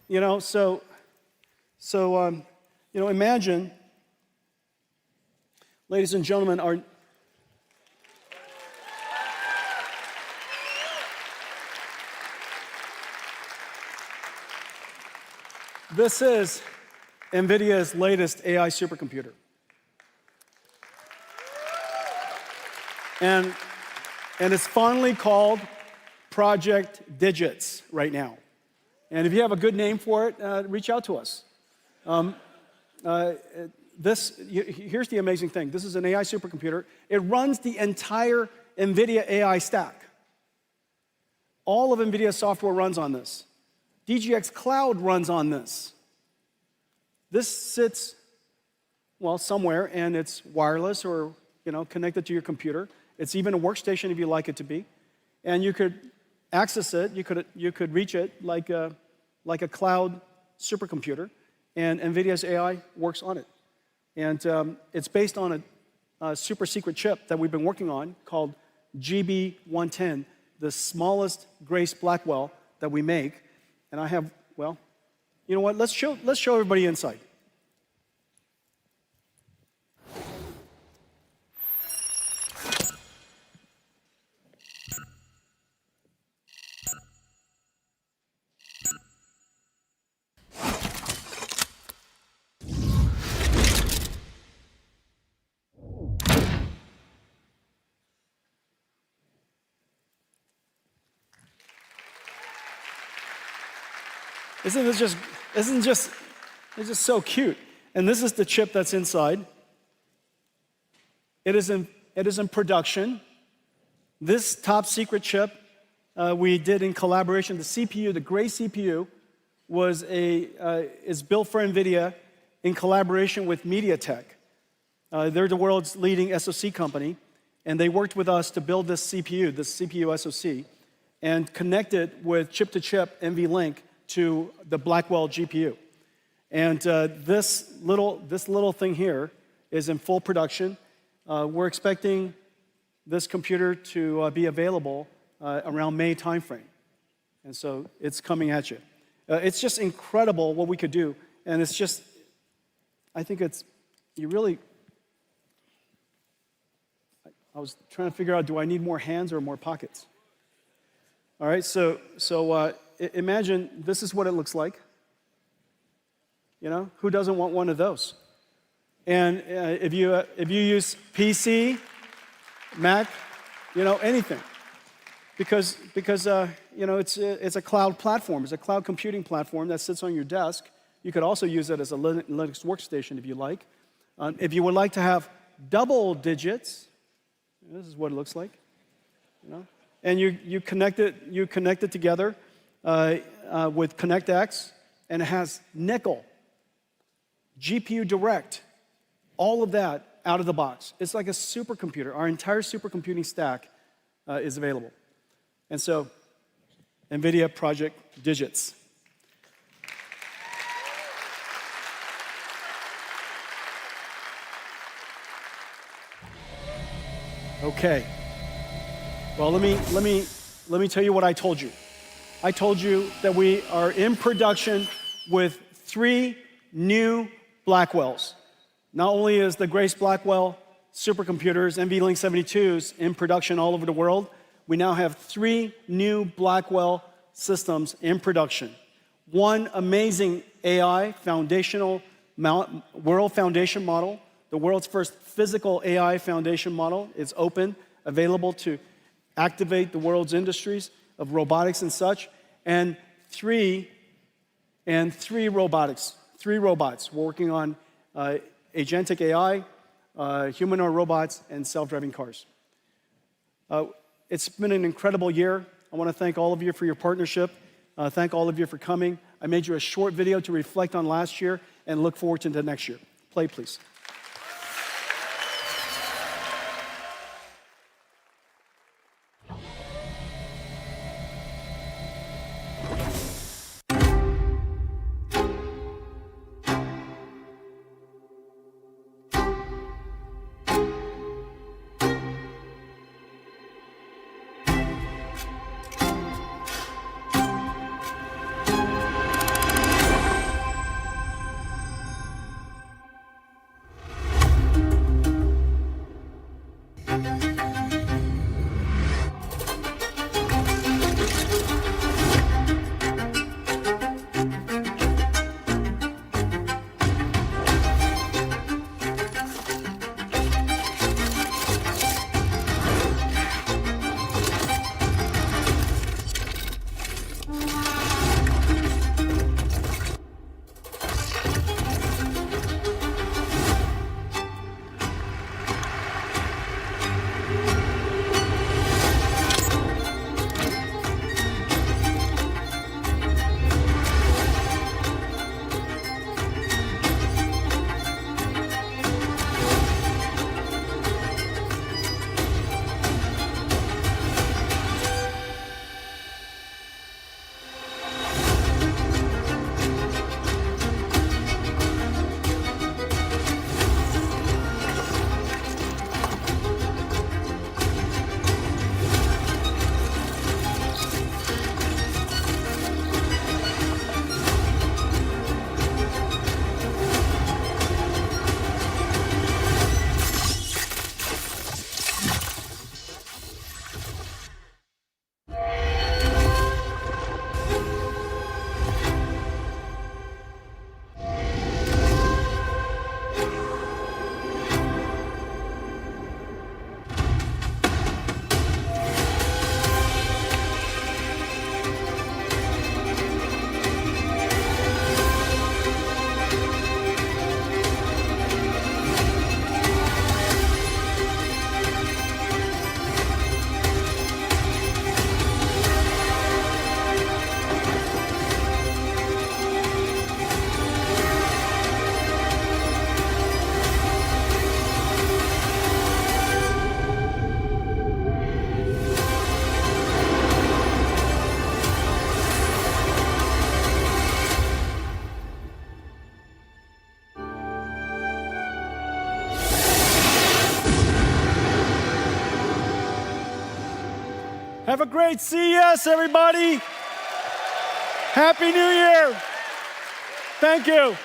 you know, you know, imagine, ladies and gentlemen, this is NVIDIA's latest AI supercomputer. And it's finally called Project Digits right now. And if you have a good name for it, reach out to us. Here's the amazing thing. This is an AI supercomputer. It runs the entire NVIDIA AI stack. All of NVIDIA software runs on this. DGX Cloud runs on this. This sits, well, somewhere, and it's wireless or, you know, connected to your computer. It's even a workstation if you like it to be. And you could access it, you could reach it like a cloud supercomputer, and NVIDIA's AI works on it. And it's based on a super secret chip that we've been working on called GB110, the smallest Grace Blackwell that we make. And I have, well, you know what? Let's show everybody inside. It's just so cute. And this is the chip that's inside. It is in production. This top secret chip we did in collaboration. The CPU, the Grace CPU, is built for NVIDIA in collaboration with MediaTek. They're the world's leading SoC company, and they worked with us to build this CPU SoC, and connect it with chip-to-chip NVLink to the Blackwell GPU. And this little thing here is in full production. We're expecting this computer to be available around May timeframe. And so it's coming at you. It's just incredible what we could do. And it's just, I think I was trying to figure out, do I need more hands or more pockets? All right, so imagine this is what it looks like. You know, who doesn't want one of those? And if you use PC, Mac, you know, anything, because you know, it's a cloud platform. It's a cloud computing platform that sits on your desk. You could also use it as a Linux workstation if you like. If you would like to have double digits, this is what it looks like. You know, and you connect it together with ConnectX, and it has nickel, GPU Direct, all of that out of the box. It's like a supercomputer. Our entire supercomputing stack is available. And so, NVIDIA Project Digits. Okay. Well, let me tell you what I told you. I told you that we are in production with 3 new Blackwells. Not only is the Grace Blackwell supercomputers, NVLink 72s, in production all over the world, we now have 3 new Blackwell systems in production. One amazing AI foundational world foundation model, the world's first physical AI foundation model. It's open, available to activate the world's industries of robotics and such, and 3 robotics. 3 robots. We're working on Agentic AI, humanoid robots, and self-driving cars. It's been an incredible year. I want to thank all of you for your partnership. Thank all of you for coming. I made you a short video to reflect on last year and look forward to the next year. Play, please. Have a great CES, everybody. Happy New Year. Thank you.